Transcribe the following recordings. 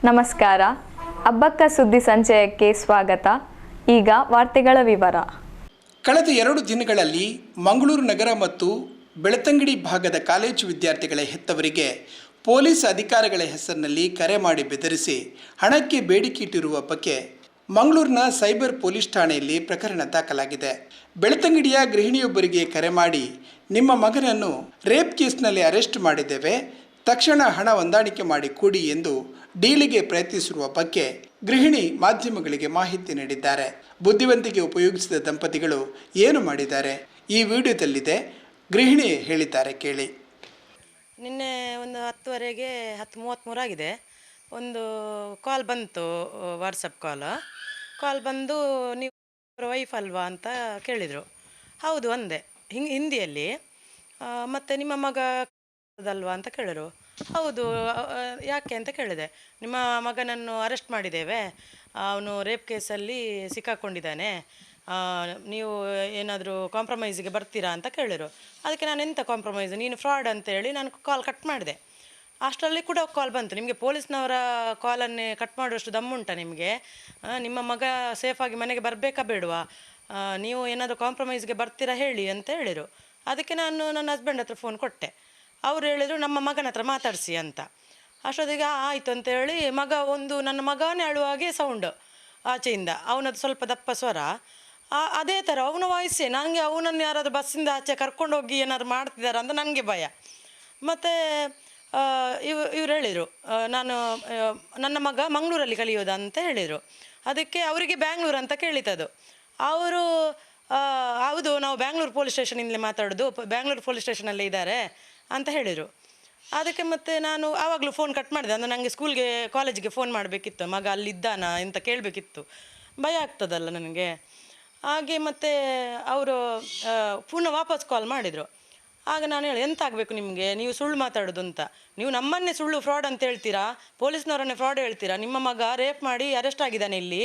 ನಮಸ್ಕಾರ. ಅಬ್ಬಕ್ಕ ಸುದ್ದಿ ಸಂಚಯಕ್ಕೆ ಸ್ವಾಗತ. ಈಗ ವಾರ್ತೆಗಳ ವಿವರ. ಕಳೆದ 2 ದಿನಗಳಲ್ಲಿ ಮಂಗಳೂರು ನಗರ ಮತ್ತು ಬೆಳ್ತಂಗಡಿ ಭಾಗದ ಕಾಲೇಜು ವಿದ್ಯಾರ್ಥಿಗಳ ಹೆತ್ತವರಿಗೆ ಪೊಲೀಸ್ ಅಧಿಕಾರಿಗಳ ಹೆಸರಿನಲ್ಲಿ ಕರೆ ಮಾಡಿ ಬೆದರಿಸಿ ಹಣಕ್ಕೆ ಬೇಡಿಕೆ ಇಟ್ಟಿರುವ ಬಗ್ಗೆ ಮಂಗಳೂರಿನ ಸೈಬರ್ ಪೊಲೀಸ್ ಠಾಣೆಯಲ್ಲಿ ಪ್ರಕರಣ ದಾಖಲಾಗಿದೆ. ಬೆಳ್ತಂಗಡಿಯ ಗೃಹಿಣಿಯೊಬ್ಬರಿಗೆ ಕರೆ ಮಾಡಿ, ನಿಮ್ಮ ಮಗನನ್ನು ರೇಪ್ ಕೇಸ್ನಲ್ಲಿ ಅರೆಸ್ಟ್ ಮಾಡಿದ್ದೇವೆ, ತಕ್ಷಣ ಹಣ ಹೊಂದಾಣಿಕೆ ಮಾಡಿ ಕೊಡಿ ಎಂದು ಡೀಲಿಗೆ ಪ್ರಯತ್ನಿಸಿರುವ ಬಗ್ಗೆ ಗೃಹಿಣಿ ಮಾಧ್ಯಮಗಳಿಗೆ ಮಾಹಿತಿ ನೀಡಿದ್ದಾರೆ. ಬುದ್ಧಿವಂತಿಕೆ ಉಪಯೋಗಿಸಿದ ದಂಪತಿಗಳು ಏನು ಮಾಡಿದ್ದಾರೆ ಈ ವಿಡಿಯೋದಲ್ಲಿದೆ. ಗೃಹಿಣಿ ಹೇಳಿದ್ದಾರೆ, ಕೇಳಿ. ನಿನ್ನೆ ಒಂದು 10:30ಗೆ 10:33 ಆಗಿದೆ. ಒಂದು ಕಾಲ್ ಬಂತು, ವಾಟ್ಸಪ್ ಕಾಲ್ ಬಂದು, ನೀವು ವೈಫ್ ಅಲ್ವಾ ಅಂತ ಕೇಳಿದರು. ಹೌದು ಅಂದೆ ಹಿಂದಿಯಲ್ಲಿ. ಮತ್ತು ನಿಮ್ಮ ಮಗ ಅದಲ್ವಾ ಅಂತ ಕೇಳಿದ್ರು. ಹೌದು, ಯಾಕೆ ಅಂತ ಕೇಳಿದೆ. ನಿಮ್ಮ ಮಗನನ್ನು ಅರೆಸ್ಟ್ ಮಾಡಿದ್ದೇವೆ, ಅವನು ರೇಪ್ ಕೇಸಲ್ಲಿ ಸಿಕ್ಕಾಕೊಂಡಿದ್ದಾನೆ, ನೀವು ಏನಾದರೂ ಕಾಂಪ್ರಮೈಸಿಗೆ ಬರ್ತೀರಾ ಅಂತ ಕೇಳಿದರು. ಅದಕ್ಕೆ ನಾನು ಎಂಥ ಕಾಂಪ್ರಮೈಸ್, ನೀನು ಫ್ರಾಡ್ ಅಂತೇಳಿ ನಾನು ಕಾಲ್ ಕಟ್ ಮಾಡಿದೆ. ಅಷ್ಟರಲ್ಲಿ ಕೂಡ ಕಾಲ್ ಬಂತು, ನಿಮಗೆ ಪೊಲೀಸ್ನವರ ಕಾಲನ್ನೇ ಕಟ್ ಮಾಡುವಷ್ಟು ದಮ್ಮುಂಟ ನಿಮಗೆ, ನಿಮ್ಮ ಮಗ ಸೇಫಾಗಿ ಮನೆಗೆ ಬರಬೇಕಾ ಬೇಡವಾ, ನೀವು ಏನಾದರೂ ಕಾಂಪ್ರಮೈಸ್ಗೆ ಬರ್ತೀರಾ ಹೇಳಿ ಅಂತ ಹೇಳಿದರು. ಅದಕ್ಕೆ ನಾನು ನನ್ನ ಹಸ್ಬೆಂಡ್ ಹತ್ರ ಫೋನ್ ಕೊಟ್ಟೆ. ಅವ್ರು ಹೇಳಿದರು ನಮ್ಮ ಮಗನ ಹತ್ರ ಮಾತಾಡಿಸಿ ಅಂತ. ಅಷ್ಟೊತ್ತಿಗೆ ಆಯಿತು ಅಂತೇಳಿ ನನ್ನ ಮಗನೇ ಅಳುವಾಗೆ ಸೌಂಡು ಆಚೆಯಿಂದ, ಅವನದು ಸ್ವಲ್ಪ ದಪ್ಪ ಸ್ವರ, ಅದೇ ಥರ ಅವನ ವಾಯ್ಸೇ. ನನಗೆ ಅವನನ್ನು ಯಾರಾದರೂ ಬಸ್ಸಿಂದ ಆಚೆ ಕರ್ಕೊಂಡೋಗಿ ಏನಾದ್ರು ಮಾಡ್ತಿದ್ದಾರೆ ಅಂತ ನನಗೆ ಭಯ. ಮತ್ತು ಇವ್ರು ಹೇಳಿದರು, ನನ್ನ ಮಗ ಮಂಗಳೂರಲ್ಲಿ ಕಲಿಯೋದು ಅಂತ ಹೇಳಿದರು. ಅದಕ್ಕೆ ಅವರಿಗೆ ಬ್ಯಾಂಗ್ಳೂರು ಅಂತ ಕೇಳಿತದು. ಅವರು ಹೌದು, ನಾವು ಬ್ಯಾಂಗ್ಳೂರು ಪೊಲೀಸ್ ಸ್ಟೇಷನಿಂದಲೇ ಮಾತಾಡೋದು, ಬ್ಯಾಂಗ್ಳೂರು ಪೊಲೀಸ್ ಸ್ಟೇಷನಲ್ಲೇ ಇದ್ದಾರೆ ಅಂತ ಹೇಳಿದರು. ಅದಕ್ಕೆ ಮತ್ತೆ ನಾನು ಆವಾಗಲೂ ಫೋನ್ ಕಟ್ ಮಾಡಿದೆ. ಅಂದರೆ ನನಗೆ ಕಾಲೇಜಿಗೆ ಫೋನ್ ಮಾಡಬೇಕಿತ್ತು, ಮಗ ಅಲ್ಲಿದ್ದಾನ ಅಂತ ಕೇಳಬೇಕಿತ್ತು, ಭಯ ಆಗ್ತದಲ್ಲ ನನಗೆ. ಹಾಗೆ ಮತ್ತು ಅವರು ಪುನಃ ವಾಪಸ್ ಕಾಲ್ ಮಾಡಿದರು. ಆಗ ನಾನು ಹೇಳಿ, ಎಂತ ಆಗಬೇಕು ನಿಮಗೆ, ನೀವು ಸುಳ್ಳು ಮಾತಾಡೋದು ಅಂತ, ನೀವು ನಮ್ಮನ್ನೇ ಸುಳ್ಳು ಫ್ರಾಡ್ ಅಂತ ಹೇಳ್ತೀರಾ, ಪೊಲೀಸ್ನವರನ್ನೇ ಫ್ರಾಡ್ ಹೇಳ್ತೀರಾ. ನಿಮ್ಮ ಮಗ ರೇಪ್ ಮಾಡಿ ಅರೆಸ್ಟ್ ಆಗಿದ್ದಾನೆ ಇಲ್ಲಿ,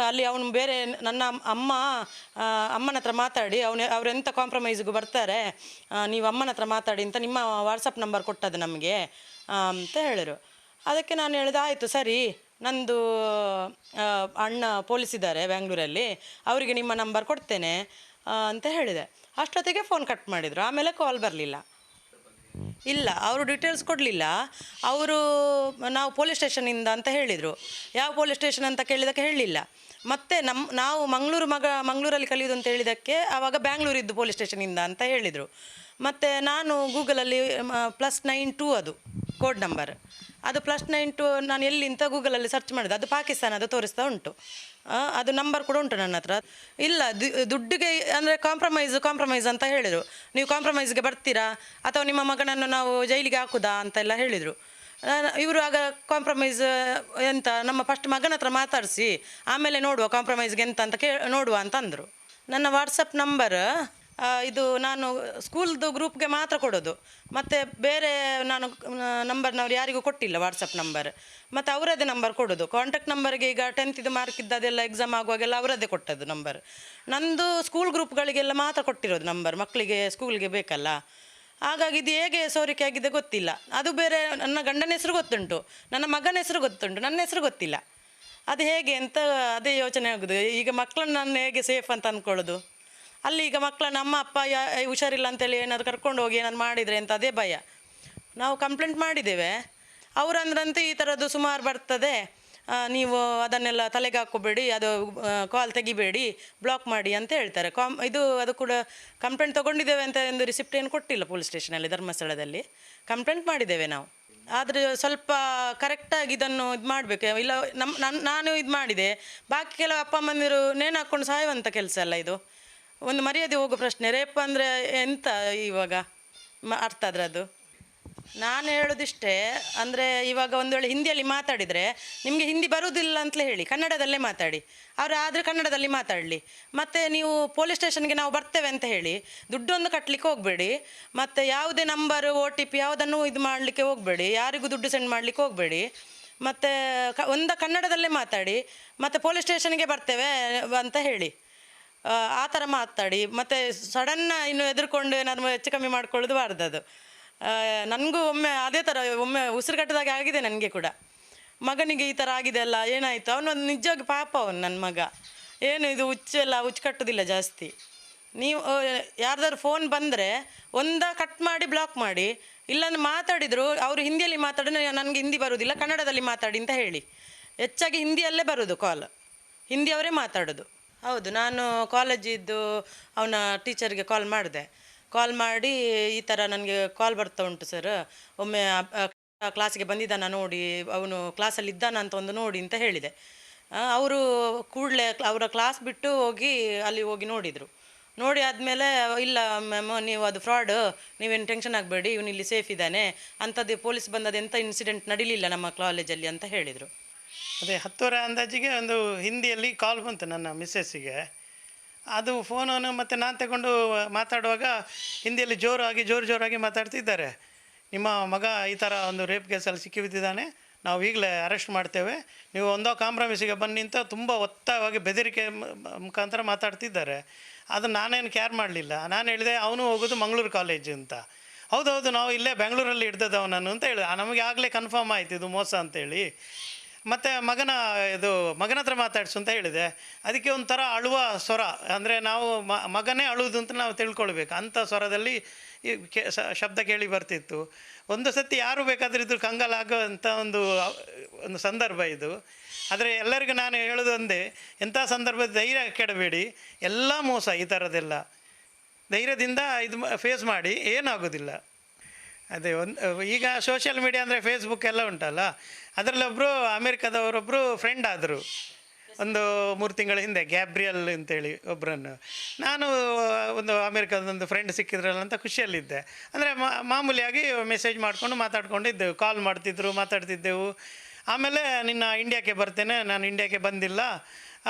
ಅಲ್ಲಿ ಅವನು ಬೇರೆ ನನ್ನ ಅಮ್ಮನ ಹತ್ರ ಮಾತಾಡಿ ಅವರೆಂಥ ಕಾಂಪ್ರಮೈಸ್ಗೂ ಬರ್ತಾರೆ, ನೀವು ಅಮ್ಮನ ಹತ್ರ ಮಾತಾಡಿ ಅಂತ ನಿಮ್ಮ ವಾಟ್ಸಪ್ ನಂಬರ್ ಕೊಟ್ಟದ್ದು ನಮಗೆ ಅಂತ ಹೇಳಿದರು. ಅದಕ್ಕೆ ನಾನು ಹೇಳಿದೆ, ಆಯಿತು ಸರಿ, ನಂದು ಅಣ್ಣ ಪೊಲೀಸ್ ಇದ್ದಾರೆ ಬ್ಯಾಂಗ್ಳೂರಲ್ಲಿ, ಅವರಿಗೆ ನಿಮ್ಮ ನಂಬರ್ ಕೊಡ್ತೇನೆ ಅಂತ ಹೇಳಿದೆ. ಅಷ್ಟೊತ್ತಿಗೆ ಫೋನ್ ಕಟ್ ಮಾಡಿದರು. ಆಮೇಲೆ ಕಾಲ್ ಬರಲಿಲ್ಲ. ಇಲ್ಲ, ಅವರು ಡೀಟೇಲ್ಸ್ ಕೊಡಲಿಲ್ಲ. ಅವರು ನಾವು ಪೊಲೀಸ್ ಸ್ಟೇಷನಿಂದ ಅಂತ ಹೇಳಿದರು. ಯಾವ ಪೊಲೀಸ್ ಸ್ಟೇಷನ್ ಅಂತ ಕೇಳಿದ್ದಕ್ಕೆ ಹೇಳಲಿಲ್ಲ. ಮತ್ತು ನಾವು ಮಂಗಳೂರಲ್ಲಿ ಕಲಿಯೋದು ಅಂತ ಹೇಳಿದ್ದಕ್ಕೆ ಆವಾಗ ಬ್ಯಾಂಗ್ಳೂರಿದ್ದು ಪೊಲೀಸ್ ಸ್ಟೇಷನಿಂದ ಅಂತ ಹೇಳಿದರು. ಮತ್ತು ನಾನು ಗೂಗಲಲ್ಲಿ +92 ಅದು ಕೋಡ್ ನಂಬರ್, ಅದು +92 ನಾನು ಎಲ್ಲಿ ಅಂತ ಗೂಗಲಲ್ಲಿ ಸರ್ಚ್ ಮಾಡಿದೆ, ಅದು ಪಾಕಿಸ್ತಾನದ ತೋರಿಸ್ತಾ ಉಂಟು. ಅದು ನಂಬರ್ ಕೂಡ ಉಂಟು ನನ್ನ ಹತ್ರ. ಇಲ್ಲ, ದುಡ್ಡಿಗೆ ಅಂದರೆ ಕಾಂಪ್ರಮೈಸ್ ಅಂತ ಹೇಳಿದರು. ನೀವು ಕಾಂಪ್ರಮೈಸ್ಗೆ ಬರ್ತೀರಾ ಅಥವಾ ನಿಮ್ಮ ಮಗನನ್ನು ನಾವು ಜೈಲಿಗೆ ಹಾಕುದಾ ಅಂತೆಲ್ಲ ಹೇಳಿದರು. ಇವರು ಆಗ ಕಾಂಪ್ರಮೈಸ್ ಎಂತ, ನಮ್ಮ ಫಸ್ಟ್ ಮಗನ ಹತ್ರ ಮಾತಾಡಿಸಿ ಆಮೇಲೆ ನೋಡುವ ಕಾಂಪ್ರಮೈಸ್ಗೆ ಎಂತ ಅಂತ ನೋಡುವ ಅಂತ ಅಂದರು. ನನ್ನ ವಾಟ್ಸಪ್ ನಂಬರ್ ಇದು ನಾನು ಸ್ಕೂಲ್ದು ಗ್ರೂಪ್ಗೆ ಮಾತ್ರ ಕೊಡೋದು, ಮತ್ತು ಬೇರೆ ನಾನು ನಂಬರ್ನವ್ರು ಯಾರಿಗೂ ಕೊಟ್ಟಿಲ್ಲ ವಾಟ್ಸಪ್ ನಂಬರ್. ಮತ್ತು ಅವರದ್ದೇ ನಂಬರ್ ಕೊಡೋದು. ಕಾಂಟ್ಯಾಕ್ಟ್ ನಂಬರ್ಗೆ ಈಗ 10th ಮಾರ್ಕ್ ಇದ್ದದೆಲ್ಲ ಎಕ್ಸಾಮ್ ಆಗುವಾಗೆಲ್ಲ ಅವರದ್ದೇ ಕೊಟ್ಟದ್ದು ನಂಬರ್. ನಂದು ಸ್ಕೂಲ್ ಗ್ರೂಪ್ಗಳಿಗೆಲ್ಲ ಮಾತ್ರ ಕೊಟ್ಟಿರೋದು ನಂಬರ್, ಮಕ್ಕಳಿಗೆ ಸ್ಕೂಲ್ಗೆ ಬೇಕಲ್ಲ. ಹಾಗಾಗಿ ಇದು ಹೇಗೆ ಸೋರಿಕೆ ಆಗಿದೆ ಗೊತ್ತಿಲ್ಲ. ಅದು ಬೇರೆ, ನನ್ನ ಗಂಡನ ಹೆಸರು ಗೊತ್ತುಂಟು, ನನ್ನ ಮಗನ ಹೆಸರು ಗೊತ್ತುಂಟು, ನನ್ನ ಹೆಸರು ಗೊತ್ತಿಲ್ಲ. ಅದು ಹೇಗೆ ಅಂತ ಅದೇ ಯೋಚನೆ ಆಗೋದು. ಈಗ ಮಕ್ಕಳನ್ನ ನಾನು ಹೇಗೆ ಸೇಫ್ ಅಂತ ಅಂದ್ಕೊಳ್ಳೋದು. ಅಲ್ಲಿ ಈಗ ಮಕ್ಕಳನ್ನ ಅಮ್ಮ ಅಪ್ಪ ಹುಷಾರಿಲ್ಲ ಅಂತೇಳಿ ಏನಾದ್ರು ಕರ್ಕೊಂಡು ಹೋಗಿ ಏನಾದ್ರು ಮಾಡಿದರೆ ಅಂತ ಅದೇ ಭಯ. ನಾವು ಕಂಪ್ಲೇಂಟ್ ಮಾಡಿದ್ದೇವೆ. ಅವರಂದ್ರಂತೂ ಈ ಥರದ್ದು ಸುಮಾರು ಬರ್ತದೆ, ನೀವು ಅದನ್ನೆಲ್ಲ ತಲೆಗೆ ಹಾಕ್ಕೋಬೇಡಿ, ಅದು ಕಾಲ್ ತೆಗಿಬೇಡಿ, ಬ್ಲಾಕ್ ಮಾಡಿ ಅಂತ ಹೇಳ್ತಾರೆ. ಅದು ಕೂಡ ಕಂಪ್ಲೇಂಟ್ ತೊಗೊಂಡಿದ್ದೇವೆ ಅಂತ ಒಂದು ರಿಸಿಪ್ಟ್ ಏನು ಕೊಟ್ಟಿಲ್ಲ ಪೊಲೀಸ್ ಸ್ಟೇಷನಲ್ಲಿ, ಧರ್ಮಸ್ಥಳದಲ್ಲಿ ಕಂಪ್ಲೇಂಟ್ ಮಾಡಿದ್ದೇವೆ ನಾವು. ಆದರೆ ಸ್ವಲ್ಪ ಕರೆಕ್ಟಾಗಿ ಇದನ್ನು ಇದು ಮಾಡಬೇಕು. ಇಲ್ಲ ನಾನು ಇದು ಮಾಡಿದೆ, ಬಾಕಿ ಕೆಲವು ಅಪ್ಪ ಅಮ್ಮಂದಿರು ನೇಣು ಹಾಕ್ಕೊಂಡು ಸಾಯುವಂಥ ಕೆಲಸ ಅಲ್ಲ ಇದು, ಒಂದು ಮರ್ಯಾದೆ ಹೋಗೋ ಪ್ರಶ್ನೆ. ರೇಪ್ ಅಂದರೆ ಎಂತ ಇವಾಗ ಅರ್ಥ ಅದರದ್ದು. ನಾನು ಹೇಳೋದಿಷ್ಟೇ, ಅಂದರೆ ಇವಾಗ ಒಂದು ವೇಳೆ ಹಿಂದಿಯಲ್ಲಿ ಮಾತಾಡಿದರೆ, ನಿಮಗೆ ಹಿಂದಿ ಬರುವುದಿಲ್ಲ ಅಂತಲೇ ಹೇಳಿ, ಕನ್ನಡದಲ್ಲೇ ಮಾತಾಡಿ. ಅವರು ಆದರೆ ಕನ್ನಡದಲ್ಲಿ ಮಾತಾಡಲಿ. ಮತ್ತು ನೀವು ಪೊಲೀಸ್ ಸ್ಟೇಷನ್ಗೆ ನಾವು ಬರ್ತೇವೆ ಅಂತ ಹೇಳಿ ದುಡ್ಡೊಂದು ಕಟ್ಟಲಿಕ್ಕೆ ಹೋಗಬೇಡಿ. ಮತ್ತು ಯಾವುದೇ ನಂಬರು OTP ಯಾವುದನ್ನು ಇದು ಮಾಡಲಿಕ್ಕೆ ಹೋಗಬೇಡಿ, ಯಾರಿಗೂ ದುಡ್ಡು ಸೆಂಡ್ ಮಾಡಲಿಕ್ಕೆ ಹೋಗಬೇಡಿ. ಮತ್ತು ಕನ್ನಡದಲ್ಲೇ ಮಾತಾಡಿ. ಮತ್ತು ಪೊಲೀಸ್ ಸ್ಟೇಷನ್ಗೆ ಬರ್ತೇವೆ ಅಂತ ಹೇಳಿ, ಆ ಥರ ಮಾತಾಡಿ. ಮತ್ತು ಸಡನ್ನ ಇನ್ನು ಎದುರ್ಕೊಂಡು ಏನಾದ್ರು ಹೆಚ್ಚು ಕಮ್ಮಿ ಮಾಡ್ಕೊಳ್ಳೋದು ಬಾರ್ದು. ಅದು ನನಗೂ ಒಮ್ಮೆ ಅದೇ ಥರ ಒಮ್ಮೆ ಉಸಿರುಗಟ್ಟದಾಗೆ ಆಗಿದೆ ನನಗೆ ಕೂಡ. ಮಗನಿಗೆ ಈ ಥರ ಆಗಿದೆ ಅಲ್ಲ, ಏನಾಯಿತು, ಅವನೊಂದು ನಿಜವಾಗಿ ಪಾಪ ಅವನು ನನ್ನ ಮಗ. ಏನು ಇದು ಹುಚ್ಚು ಕಟ್ಟೋದಿಲ್ಲ ಜಾಸ್ತಿ. ನೀವು ಯಾರ್ದಾದ್ರು ಫೋನ್ ಬಂದರೆ ಕಟ್ ಮಾಡಿ ಬ್ಲಾಕ್ ಮಾಡಿ, ಇಲ್ಲಾಂದ್ರೆ ಮಾತಾಡಿದರು ಅವರು ಹಿಂದಿಯಲ್ಲಿ ಮಾತಾಡಿದ್ರೆ ನನಗೆ ಹಿಂದಿ ಬರೋದಿಲ್ಲ, ಕನ್ನಡದಲ್ಲಿ ಮಾತಾಡಿ ಅಂತ ಹೇಳಿ. ಹೆಚ್ಚಾಗಿ ಹಿಂದಿಯಲ್ಲೇ ಬರೋದು ಕಾಲ್, ಹಿಂದಿಯವರೇ ಮಾತಾಡೋದು. ಹೌದು, ನಾನು ಕಾಲೇಜಿದ್ದು ಅವನ ಟೀಚರ್ಗೆ ಕಾಲ್ ಮಾಡಿ ಈ ಥರ ನನಗೆ ಕಾಲ್ ಬರ್ತಾ ಉಂಟು ಸರ್, ಒಮ್ಮೆ ಕ್ಲಾಸಿಗೆ ಬಂದಿದ್ದಾನ ನೋಡಿ, ಅವನು ಕ್ಲಾಸಲ್ಲಿ ಇದ್ದಾನ ಅಂತ ಒಂದು ನೋಡಿ ಅಂತ ಹೇಳಿದೆ. ಅವರು ಕೂಡಲೇ ಅವರ ಕ್ಲಾಸ್ ಬಿಟ್ಟು ಅಲ್ಲಿ ಹೋಗಿ ನೋಡಿದರು. ನೋಡಿ ಆದಮೇಲೆ, ಇಲ್ಲ ಮ್ಯಾಮ್ ನೀವು ಅದು ಫ್ರಾಡ್, ನೀವೇನು ಟೆನ್ಷನ್ ಆಗಬೇಡಿ, ಇವನು ಇಲ್ಲಿ ಸೇಫ್ ಇದ್ದಾನೆ, ಅಂಥದ್ದು ಪೊಲೀಸ್ ಬಂದದ್ದು ಎಂಥ ಇನ್ಸಿಡೆಂಟ್ ನಡೀಲಿಲ್ಲ ನಮ್ಮ ಕಾಲೇಜಲ್ಲಿ ಅಂತ ಹೇಳಿದರು. ಅದೇ 10 ಅಂದಾಜಿಗೆ ಒಂದು ಹಿಂದಿಯಲ್ಲಿ ಕಾಲ್ ಬಂತು ನನ್ನ ಮಿಸ್ಸೆಸ್ಸಿಗೆ. ಅದು ಫೋನನ್ನು ಮತ್ತು ನಾನು ತಗೊಂಡು ಮಾತಾಡುವಾಗ ಹಿಂದಿಯಲ್ಲಿ ಜೋರಾಗಿ ಮಾತಾಡ್ತಿದ್ದಾರೆ. ನಿಮ್ಮ ಮಗ ಈ ಥರ ಒಂದು ರೇಪ್ ಕೇಸಲ್ಲಿ ಸಿಕ್ಕಿಬಿದ್ದಿದ್ದಾನೆ, ನಾವು ಈಗಲೇ ಅರೆಸ್ಟ್ ಮಾಡ್ತೇವೆ, ನೀವು ಒಂದೋ ಕಾಂಪ್ರಮೈಸಿಗೆ ಬನ್ನಿ ಅಂತ ತುಂಬ ಒತ್ತಾಯವಾಗಿ ಬೆದರಿಕೆ ಮುಖಾಂತರ ಮಾತಾಡ್ತಿದ್ದಾರೆ. ಅದು ನಾನೇನು ಕೇರ್ ಮಾಡಲಿಲ್ಲ. ನಾನು ಹೇಳಿದೆ ಅವನು ಹೋಗೋದು ಮಂಗಳೂರು ಕಾಲೇಜು ಅಂತ. ಹೌದೌದು, ನಾವು ಇಲ್ಲೇ ಬೆಂಗಳೂರಲ್ಲಿ ಹಿಡ್ದದ್ದು ಅವನನ್ನು ಅಂತ ಹೇಳಿದೆ. ನಮಗೆ ಆಗಲೇ ಕನ್ಫರ್ಮ್ ಆಯಿತು ಇದು ಮೋಸ ಅಂತೇಳಿ. ಮತ್ತು ಮಗನ ಹತ್ರ ಮಾತಾಡಿಸು ಅಂತ ಹೇಳಿದೆ. ಅದಕ್ಕೆ ಒಂಥರ ಅಳುವ ಸ್ವರ, ಅಂದರೆ ನಾವು ಮಗನೇ ಅಳುವುದು ಅಂತ ನಾವು ತಿಳ್ಕೊಳ್ಬೇಕು, ಅಂಥ ಸ್ವರದಲ್ಲಿ ಶಬ್ದ ಕೇಳಿ ಬರ್ತಿತ್ತು. ಒಂದು ಸತಿ ಯಾರು ಬೇಕಾದರೂ ಇದ್ರು ಕಂಗಾಲಾಗುವಂಥ ಒಂದು ಸಂದರ್ಭ ಇದು. ಆದರೆ ಎಲ್ಲರಿಗೂ ನಾನು ಹೇಳೋದು ಒಂದೇ, ಎಂಥ ಸಂದರ್ಭದ ಧೈರ್ಯ ಕೆಡಬೇಡಿ, ಎಲ್ಲ ಮೋಸ ಈ ಥರದ್ದೆಲ್ಲ. ಧೈರ್ಯದಿಂದ ಇದು ಫೇಸ್ ಮಾಡಿ, ಏನಾಗೋದಿಲ್ಲ. ಅದೇ ಈಗ ಸೋಷಿಯಲ್ ಮೀಡಿಯಾ ಅಂದರೆ ಫೇಸ್ಬುಕ್ ಎಲ್ಲ ಉಂಟಲ್ಲ, ಅದರಲ್ಲೊಬ್ಬರು ಅಮೇರಿಕಾದವರೊಬ್ಬರು ಫ್ರೆಂಡ್ ಆದರು ಒಂದು 3 ತಿಂಗಳ ಹಿಂದೆ, ಗ್ಯಾಬ್ರಿಯಲ್ ಅಂತೇಳಿ ಒಬ್ಬರನ್ನು. ನಾನು ಒಂದು ಅಮೇರಿಕಾದೊಂದು ಫ್ರೆಂಡ್ ಸಿಕ್ಕಿದ್ರಲ್ಲ ಅಂತ ಖುಷಿಯಲ್ಲಿದ್ದೆ. ಅಂದರೆ ಮಾಮೂಲಿಯಾಗಿ ಮೆಸೇಜ್ ಮಾಡಿಕೊಂಡು ಮಾತಾಡ್ಕೊಂಡಿದ್ದೆವು, ಕಾಲ್ ಮಾತಾಡ್ತಿದ್ದೆವು. ಆಮೇಲೆ ನಿನ್ನ ಇಂಡಿಯಾಕ್ಕೆ ಬರ್ತೇನೆ, ನಾನು ಇಂಡಿಯಾಕ್ಕೆ ಬಂದಿಲ್ಲ,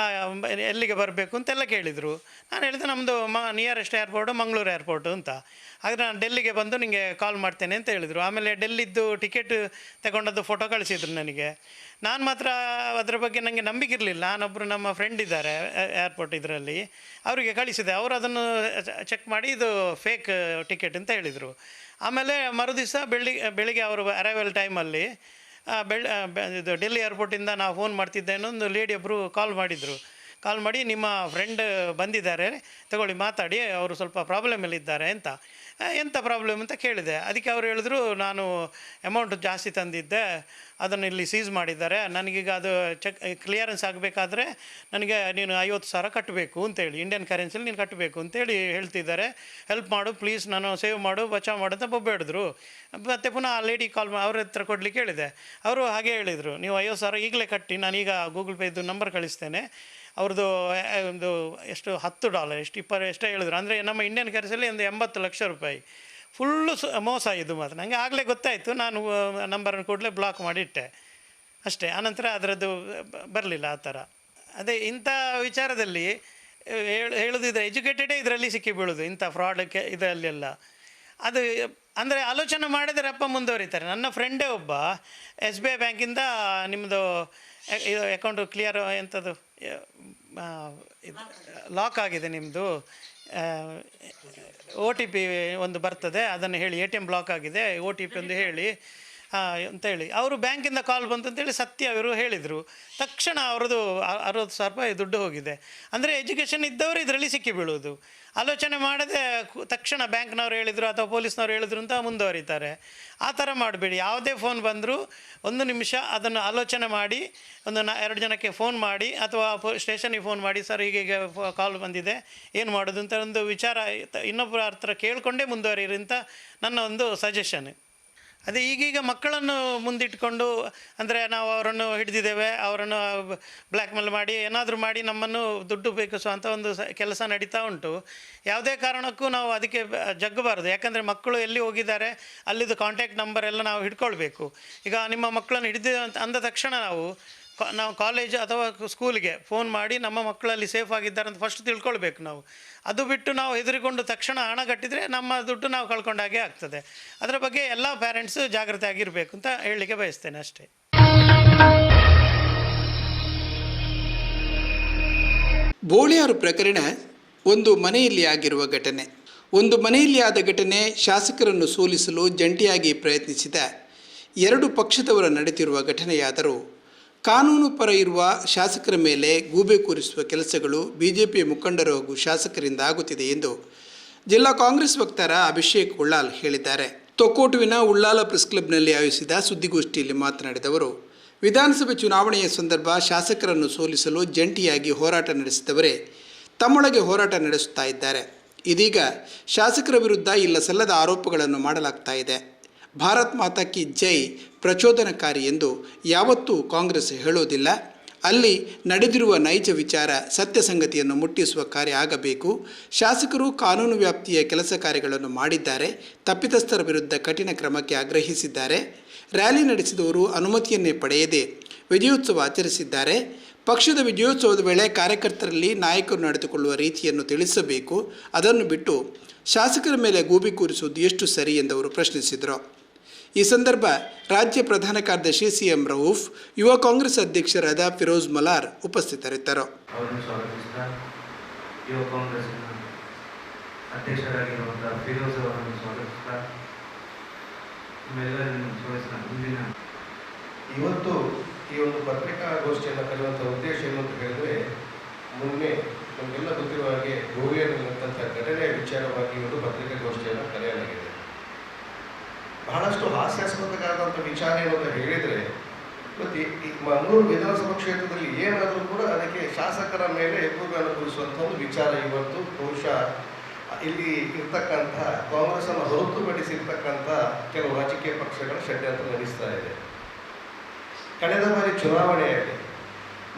ಎಲ್ಲಿಗೆ ಬರಬೇಕು ಅಂತೆಲ್ಲ ಕೇಳಿದರು. ನಾನು ಹೇಳಿದೆ ನಮ್ಮದು ನಿಯರೆಸ್ಟ್ ಏರ್ಪೋರ್ಟು ಮಂಗಳೂರು ಏರ್ಪೋರ್ಟು ಅಂತ. ಆದರೆ ನಾನು ಡೆಲ್ಲಿಗೆ ಬಂದು ನಿಮಗೆ ಕಾಲ್ ಮಾಡ್ತೇನೆ ಅಂತ ಹೇಳಿದರು. ಆಮೇಲೆ ಡೆಲ್ಲಿದ್ದು ಟಿಕೆಟ್ ತಗೊಂಡದ್ದು ಫೋಟೋ ಕಳಿಸಿದ್ರು ನನಗೆ. ನಾನು ಮಾತ್ರ ಅದರ ಬಗ್ಗೆ ನನಗೆ ನಂಬಿಕೆ ಇರಲಿಲ್ಲ. ನಾನೊಬ್ಬರು ನಮ್ಮ ಫ್ರೆಂಡ್ ಇದ್ದಾರೆ ಏರ್ಪೋರ್ಟ್ ಇದರಲ್ಲಿ, ಅವರಿಗೆ ಕಳಿಸಿದೆ. ಅವರು ಅದನ್ನು ಚೆಕ್ ಮಾಡಿ ಇದು ಫೇಕ್ ಟಿಕೆಟ್ ಅಂತ ಹೇಳಿದರು. ಆಮೇಲೆ ಮರುದಿವಸ ಬೆಳಿಗ್ಗೆ ಅವರು ಅರೈವಲ್ ಟೈಮಲ್ಲಿ ಇದು ಡೆಲ್ಲಿ ಏರ್ಪೋರ್ಟಿಂದ ನಾವು ಫೋನ್ ಮಾಡ್ತಿದ್ದೇನೋ ಒಂದು ಲೇಡಿ ಒಬ್ಬರು ಕಾಲ್ ಮಾಡಿ ನಿಮ್ಮ ಫ್ರೆಂಡ್ ಬಂದಿದ್ದಾರೆ, ತಗೊಳ್ಳಿ ಮಾತಾಡಿ, ಅವರು ಸ್ವಲ್ಪ ಪ್ರಾಬ್ಲಮಲ್ಲಿದ್ದಾರೆ ಅಂತ. ಎಂಥ ಪ್ರಾಬ್ಲಮ್ ಅಂತ ಕೇಳಿದೆ. ಅದಕ್ಕೆ ಅವರು ಹೇಳಿದ್ರು, ನಾನು ಅಮೌಂಟ್ ಜಾಸ್ತಿ ತಂದಿದ್ದೆ, ಅದನ್ನು ಇಲ್ಲಿ ಸೀಸ್ ಮಾಡಿದ್ದಾರೆ, ನನಗೀಗ ಅದು ಕ್ಲಿಯರೆನ್ಸ್ ಆಗಬೇಕಾದ್ರೆ ನನಗೆ ನೀನು 50,000 ಕಟ್ಟಬೇಕು ಅಂತೇಳಿ, ಇಂಡಿಯನ್ ಕರೆನ್ಸಿಲಿ ನೀನು ಕಟ್ಟಬೇಕು ಅಂತೇಳಿ ಹೇಳ್ತಿದ್ದಾರೆ, ಹೆಲ್ಪ್ ಮಾಡು ಪ್ಲೀಸ್, ನಾನು ಸೇವ್ ಮಾಡು, ಬಚಾವ್ ಮಾಡು ಅಂತ ಬೊಬ್ಬೆಡಿದ್ರು. ಮತ್ತು ಪುನಃ ಆ ಲೇಡಿ ಅವ್ರ ಹತ್ರ ಕೊಡಲಿಕ್ಕೆ ಹೇಳಿದೆ. ಅವರು ಹಾಗೆ ಹೇಳಿದರು, ನೀವು 50,000 ಈಗಲೇ ಕಟ್ಟಿ, ನಾನೀಗ ಗೂಗಲ್ ಪೇದು ನಂಬರ್ ಕಳಿಸ್ತೇನೆ. ಅವ್ರದ್ದು ಒಂದು ಎಷ್ಟು $10 ಎಷ್ಟೋ ಹೇಳಿದ್ರು. ಅಂದರೆ ನಮ್ಮ ಇಂಡಿಯನ್ ಕರೆನ್ಸಿಯಲ್ಲಿ ಒಂದು 80 ಲಕ್ಷ ರೂಪಾಯಿ. ಫುಲ್ಲು ಮೋಸ ಇದು ಮಾತ್ರ. ನನಗೆ ಆಗಲೇ ಗೊತ್ತಾಯಿತು. ನಾನು ನಂಬರನ್ನು ಕೂಡಲೇ ಬ್ಲಾಕ್ ಮಾಡಿಟ್ಟೆ ಅಷ್ಟೇ. ಆನಂತರ ಅದರದ್ದು ಬರಲಿಲ್ಲ ಆ ಥರ. ಅದೇ ಇಂಥ ವಿಚಾರದಲ್ಲಿ ಹೇಳೋದಿದ್ರೆ ಎಜುಕೇಟೆಡೇ ಇದರಲ್ಲಿ ಸಿಕ್ಕಿ ಬೀಳೋದು, ಇಂಥ ಫ್ರಾಡಕ್ಕೆ ಇದರಲ್ಲೆಲ್ಲ. ಅದು ಅಂದರೆ ಆಲೋಚನೆ ಮಾಡಿದರೆ ಅಪ್ಪ ಮುಂದುವರಿತಾರೆ. ನನ್ನ ಫ್ರೆಂಡೇ ಒಬ್ಬ SBI ಬ್ಯಾಂಕಿಂದ ನಿಮ್ಮದು ಇದು ಅಕೌಂಟು ಕ್ಲಿಯರ್ ಎಂಥದ್ದು ಲಾಕ್ ಆಗಿದೆ, ನಿಮ್ಮದು OTP ಒಂದು ಬರ್ತದೆ, ಅದನ್ನು ಹೇಳಿ ATM ಬ್ಲಾಕ್ ಆಗಿದೆ, OTP ಒಂದು ಹೇಳಿ ಅಂತೇಳಿ ಅವರು ಬ್ಯಾಂಕಿಂದ ಕಾಲ್ ಬಂತು ಅಂತೇಳಿ ಸತ್ಯ ಅವರು ಹೇಳಿದರು. ತಕ್ಷಣ ಅವ್ರದ್ದು 60,000 ರೂಪಾಯಿ ದುಡ್ಡು ಹೋಗಿದೆ. ಅಂದರೆ ಎಜುಕೇಷನ್ ಇದ್ದವರು ಇದರಲ್ಲಿ ಸಿಕ್ಕಿ ಬೀಳೋದು. ಆಲೋಚನೆ ಮಾಡದೆ ತಕ್ಷಣ ಬ್ಯಾಂಕ್ನವ್ರು ಹೇಳಿದರು ಅಥವಾ ಪೊಲೀಸ್ನವ್ರು ಹೇಳಿದ್ರು ಅಂತ ಮುಂದುವರಿತಾರೆ. ಆ ಥರ ಮಾಡಬೇಡಿ. ಯಾವುದೇ ಫೋನ್ ಬಂದರೂ 1 ನಿಮಿಷ ಅದನ್ನು ಆಲೋಚನೆ ಮಾಡಿ, 2 ಜನಕ್ಕೆ ಫೋನ್ ಮಾಡಿ ಅಥವಾ ಸ್ಟೇಷನಿಗೆ ಫೋನ್ ಮಾಡಿ, ಸರ್ ಹೀಗೆ ಕಾಲ್ ಬಂದಿದೆ, ಏನು ಮಾಡೋದು ಅಂತ ಒಂದು ವಿಚಾರ ಇನ್ನೊಬ್ಬರ ಹತ್ರ ಕೇಳಿಕೊಂಡೇ ಮುಂದುವರಿಯಿರಿ ಅಂತ ನನ್ನ ಒಂದು ಸಜೆಷನ್. ಅದೇ ಈಗೀಗ ಮಕ್ಕಳನ್ನು ಮುಂದಿಟ್ಕೊಂಡು, ಅಂದರೆ ನಾವು ಅವರನ್ನು ಹಿಡಿದಿದ್ದೇವೆ, ಅವರನ್ನು ಬ್ಲ್ಯಾಕ್ ಮೇಲ್ ಮಾಡಿ ಏನಾದರೂ ಮಾಡಿ ನಮ್ಮನ್ನು ದುಡ್ಡು ಬೇಕಿಸುವಂಥ ಒಂದು ಕೆಲಸ ನಡೀತಾ ಉಂಟು. ಯಾವುದೇ ಕಾರಣಕ್ಕೂ ನಾವು ಅದಕ್ಕೆ ಜಗ್ಗಬಾರ್ದು. ಯಾಕಂದರೆ ಮಕ್ಕಳು ಎಲ್ಲಿ ಹೋಗಿದ್ದಾರೆ ಅಲ್ಲಿದ್ದು ಕಾಂಟ್ಯಾಕ್ಟ್ ನಂಬರ್ ಎಲ್ಲ ನಾವು ಹಿಡ್ಕೊಳ್ಬೇಕು. ಈಗ ನಿಮ್ಮ ಮಕ್ಕಳನ್ನು ಹಿಡಿದ ಅಂದ ತಕ್ಷಣ ನಾವು ಕಾಲೇಜ್ ಅಥವಾ ಸ್ಕೂಲಿಗೆ ಫೋನ್ ಮಾಡಿ ನಮ್ಮ ಮಕ್ಕಳಲ್ಲಿ ಸೇಫ್ ಆಗಿದ್ದಾರೆ ಅಂತ ಫಸ್ಟ್ ತಿಳ್ಕೊಳ್ಬೇಕು ನಾವು. ಅದು ಬಿಟ್ಟು ನಾವು ಹೆದರಿಕೊಂಡು ತಕ್ಷಣ ಹಣ ಕಟ್ಟಿದರೆ ನಮ್ಮ ದುಡ್ಡು ನಾವು ಕಳ್ಕೊಂಡಾಗೆ ಆಗ್ತದೆ. ಅದರ ಬಗ್ಗೆ ಎಲ್ಲ ಪೇರೆಂಟ್ಸು ಜಾಗ್ರತೆ ಆಗಿರಬೇಕು ಅಂತ ಹೇಳಲಿಕ್ಕೆ ಬಯಸ್ತೇನೆ ಅಷ್ಟೇ. ಬೋಳಿಯಾರು ಪ್ರಕರಣ ಒಂದು ಮನೆಯಲ್ಲಿ ಆಗಿರುವ ಘಟನೆ. ಒಂದು ಮನೆಯಲ್ಲಿ ಆದ ಘಟನೆ ಶಾಸಕರನ್ನು ಸೋಲಿಸಲು ಜಂಟಿಯಾಗಿ ಪ್ರಯತ್ನಿಸಿದ 2 ಪಕ್ಷದವರ ನಡೆದಿರುವ ಘಟನೆಯಾದರೂ ಕಾನೂನು ಪರ ಇರುವ ಶಾಸಕರ ಮೇಲೆ ಗೂಬೆ ಕೂರಿಸುವ ಕೆಲಸಗಳು ಬಿಜೆಪಿಯ ಮುಖಂಡರು ಹಾಗೂ ಶಾಸಕರಿಂದ ಆಗುತ್ತಿದೆ ಎಂದು ಜಿಲ್ಲಾ ಕಾಂಗ್ರೆಸ್ ವಕ್ತಾರ ಅಭಿಷೇಕ್ ಉಳ್ಳಾಲ್ ಹೇಳಿದ್ದಾರೆ. ತೊಕ್ಕೋಟುವಿನ ಉಳ್ಳಾಲ ಪ್ರೆಸ್ ಕ್ಲಬ್ನಲ್ಲಿ ಆಯೋಜಿಸಿದ ಸುದ್ದಿಗೋಷ್ಠಿಯಲ್ಲಿ ಮಾತನಾಡಿದ ಅವರು, ವಿಧಾನಸಭೆ ಚುನಾವಣೆಯ ಸಂದರ್ಭ ಶಾಸಕರನ್ನು ಸೋಲಿಸಲು ಜಂಟಿಯಾಗಿ ಹೋರಾಟ ನಡೆಸಿದವರೇ ತಮ್ಮೊಳಗೆ ಹೋರಾಟ ನಡೆಸುತ್ತಾ ಇದ್ದಾರೆ. ಇದೀಗ ಶಾಸಕರ ವಿರುದ್ಧ ಇಲ್ಲಸಲ್ಲದ ಆರೋಪಗಳನ್ನು ಮಾಡಲಾಗ್ತಾ ಇದೆ. ಭಾರತ್ ಮಾತಾ ಕಿ ಜೈ ಪ್ರಚೋದನಕಾರಿ ಎಂದು ಯಾವತ್ತೂ ಕಾಂಗ್ರೆಸ್ ಹೇಳೋದಿಲ್ಲ. ಅಲ್ಲಿ ನಡೆದಿರುವ ನೈಜ ವಿಚಾರ ಸತ್ಯ ಸಂಗತಿಯನ್ನು ಮುಟ್ಟಿಸುವ ಕಾರ್ಯ ಆಗಬೇಕು. ಶಾಸಕರು ಕಾನೂನು ವ್ಯಾಪ್ತಿಯ ಕೆಲಸ ಕಾರ್ಯಗಳನ್ನು ಮಾಡಿದ್ದಾರೆ. ತಪ್ಪಿತಸ್ಥರ ವಿರುದ್ಧ ಕಠಿಣ ಕ್ರಮಕ್ಕೆ ಆಗ್ರಹಿಸಿದ್ದಾರೆ. ರ್ಯಾಲಿ ನಡೆಸಿದವರು ಅನುಮತಿಯನ್ನೇ ಪಡೆಯದೆ ವಿಜಯೋತ್ಸವ ಆಚರಿಸಿದ್ದಾರೆ. ಪಕ್ಷದ ವಿಜಯೋತ್ಸವದ ವೇಳೆ ಕಾರ್ಯಕರ್ತರಲ್ಲಿ ನಾಯಕರು ನಡೆದುಕೊಳ್ಳುವ ರೀತಿಯನ್ನು ತಿಳಿಸಬೇಕು. ಅದನ್ನು ಬಿಟ್ಟು ಶಾಸಕರ ಮೇಲೆ ಗೂಬೆ ಕೂರಿಸುವುದು ಎಷ್ಟು ಸರಿ ಎಂದವರು ಪ್ರಶ್ನಿಸಿದರು. ಈ ಸಂದರ್ಭ ರಾಜ್ಯ ಪ್ರಧಾನ ಕಾರ್ಯದರ್ಶಿ ಸಿಎಂ ರೌಫ್, ಯುವ ಕಾಂಗ್ರೆಸ್ ಅಧ್ಯಕ್ಷರಾದ ಫಿರೋಜ್ ಮಲಾರ್ ಉಪಸ್ಥಿತರಿದ್ದರು. ಯುವ ಕಾಂಗ್ರೆಸ್ನ ಅಧ್ಯಕ್ಷರಾಗಿರುವಂತಹ ಫಿರೋಜ್ ಅವರನ್ನು ಸ್ವಾಗತಿಸ್ತಾ ಇವತ್ತು ಈ ಒಂದು ಪತ್ರಿಕಾಗೋಷ್ಠಿಯನ್ನು ಕರೆಯುವಂಥ ಉದ್ದೇಶ ಏನು ಅಂತ ಹೇಳಿದರೆ, ಮೊನ್ನೆ ನಮಗೆಲ್ಲ ಗೊತ್ತಿರುವ ಹಾಗೆ ಗೋವಿಯಲ್ಲಿರುವಂಥ ಘಟನೆಯ ವಿಚಾರವಾಗಿ ಒಂದು ಪತ್ರಿಕಾಗೋಷ್ಠಿಯನ್ನು ಕರೆಯಲಾಗಿದೆ. ಬಹಳಷ್ಟು ಹಾಸ್ಯಾಸ್ಪದವಾದಂಥ ವಿಚಾರ ಏನು ಅಂತ ಹೇಳಿದರೆ, ಮತ್ತು ಈ ಮಂಗಳೂರು ವಿಧಾನಸಭಾ ಕ್ಷೇತ್ರದಲ್ಲಿ ಏನಾದರೂ ಕೂಡ ಅದಕ್ಕೆ ಶಾಸಕರ ಮೇಲೆ ಗೂಬೆಯನ್ನು ಕೂರಿಸುವಂಥ ಒಂದು ವಿಚಾರ ಇವತ್ತು ಬಹುಶಃ ಇಲ್ಲಿ ಇರ್ತಕ್ಕಂಥ ಕಾಂಗ್ರೆಸ್ಸನ್ನು ಹೊರತುಪಡಿಸಿರ್ತಕ್ಕಂಥ ಕೆಲವು ರಾಜಕೀಯ ಪಕ್ಷಗಳ ಷಡ್ಯಂತ್ರ ನಡೆಸ್ತಾ ಇದೆ. ಕಳೆದ ಬಾರಿ ಚುನಾವಣೆಯಲ್ಲಿ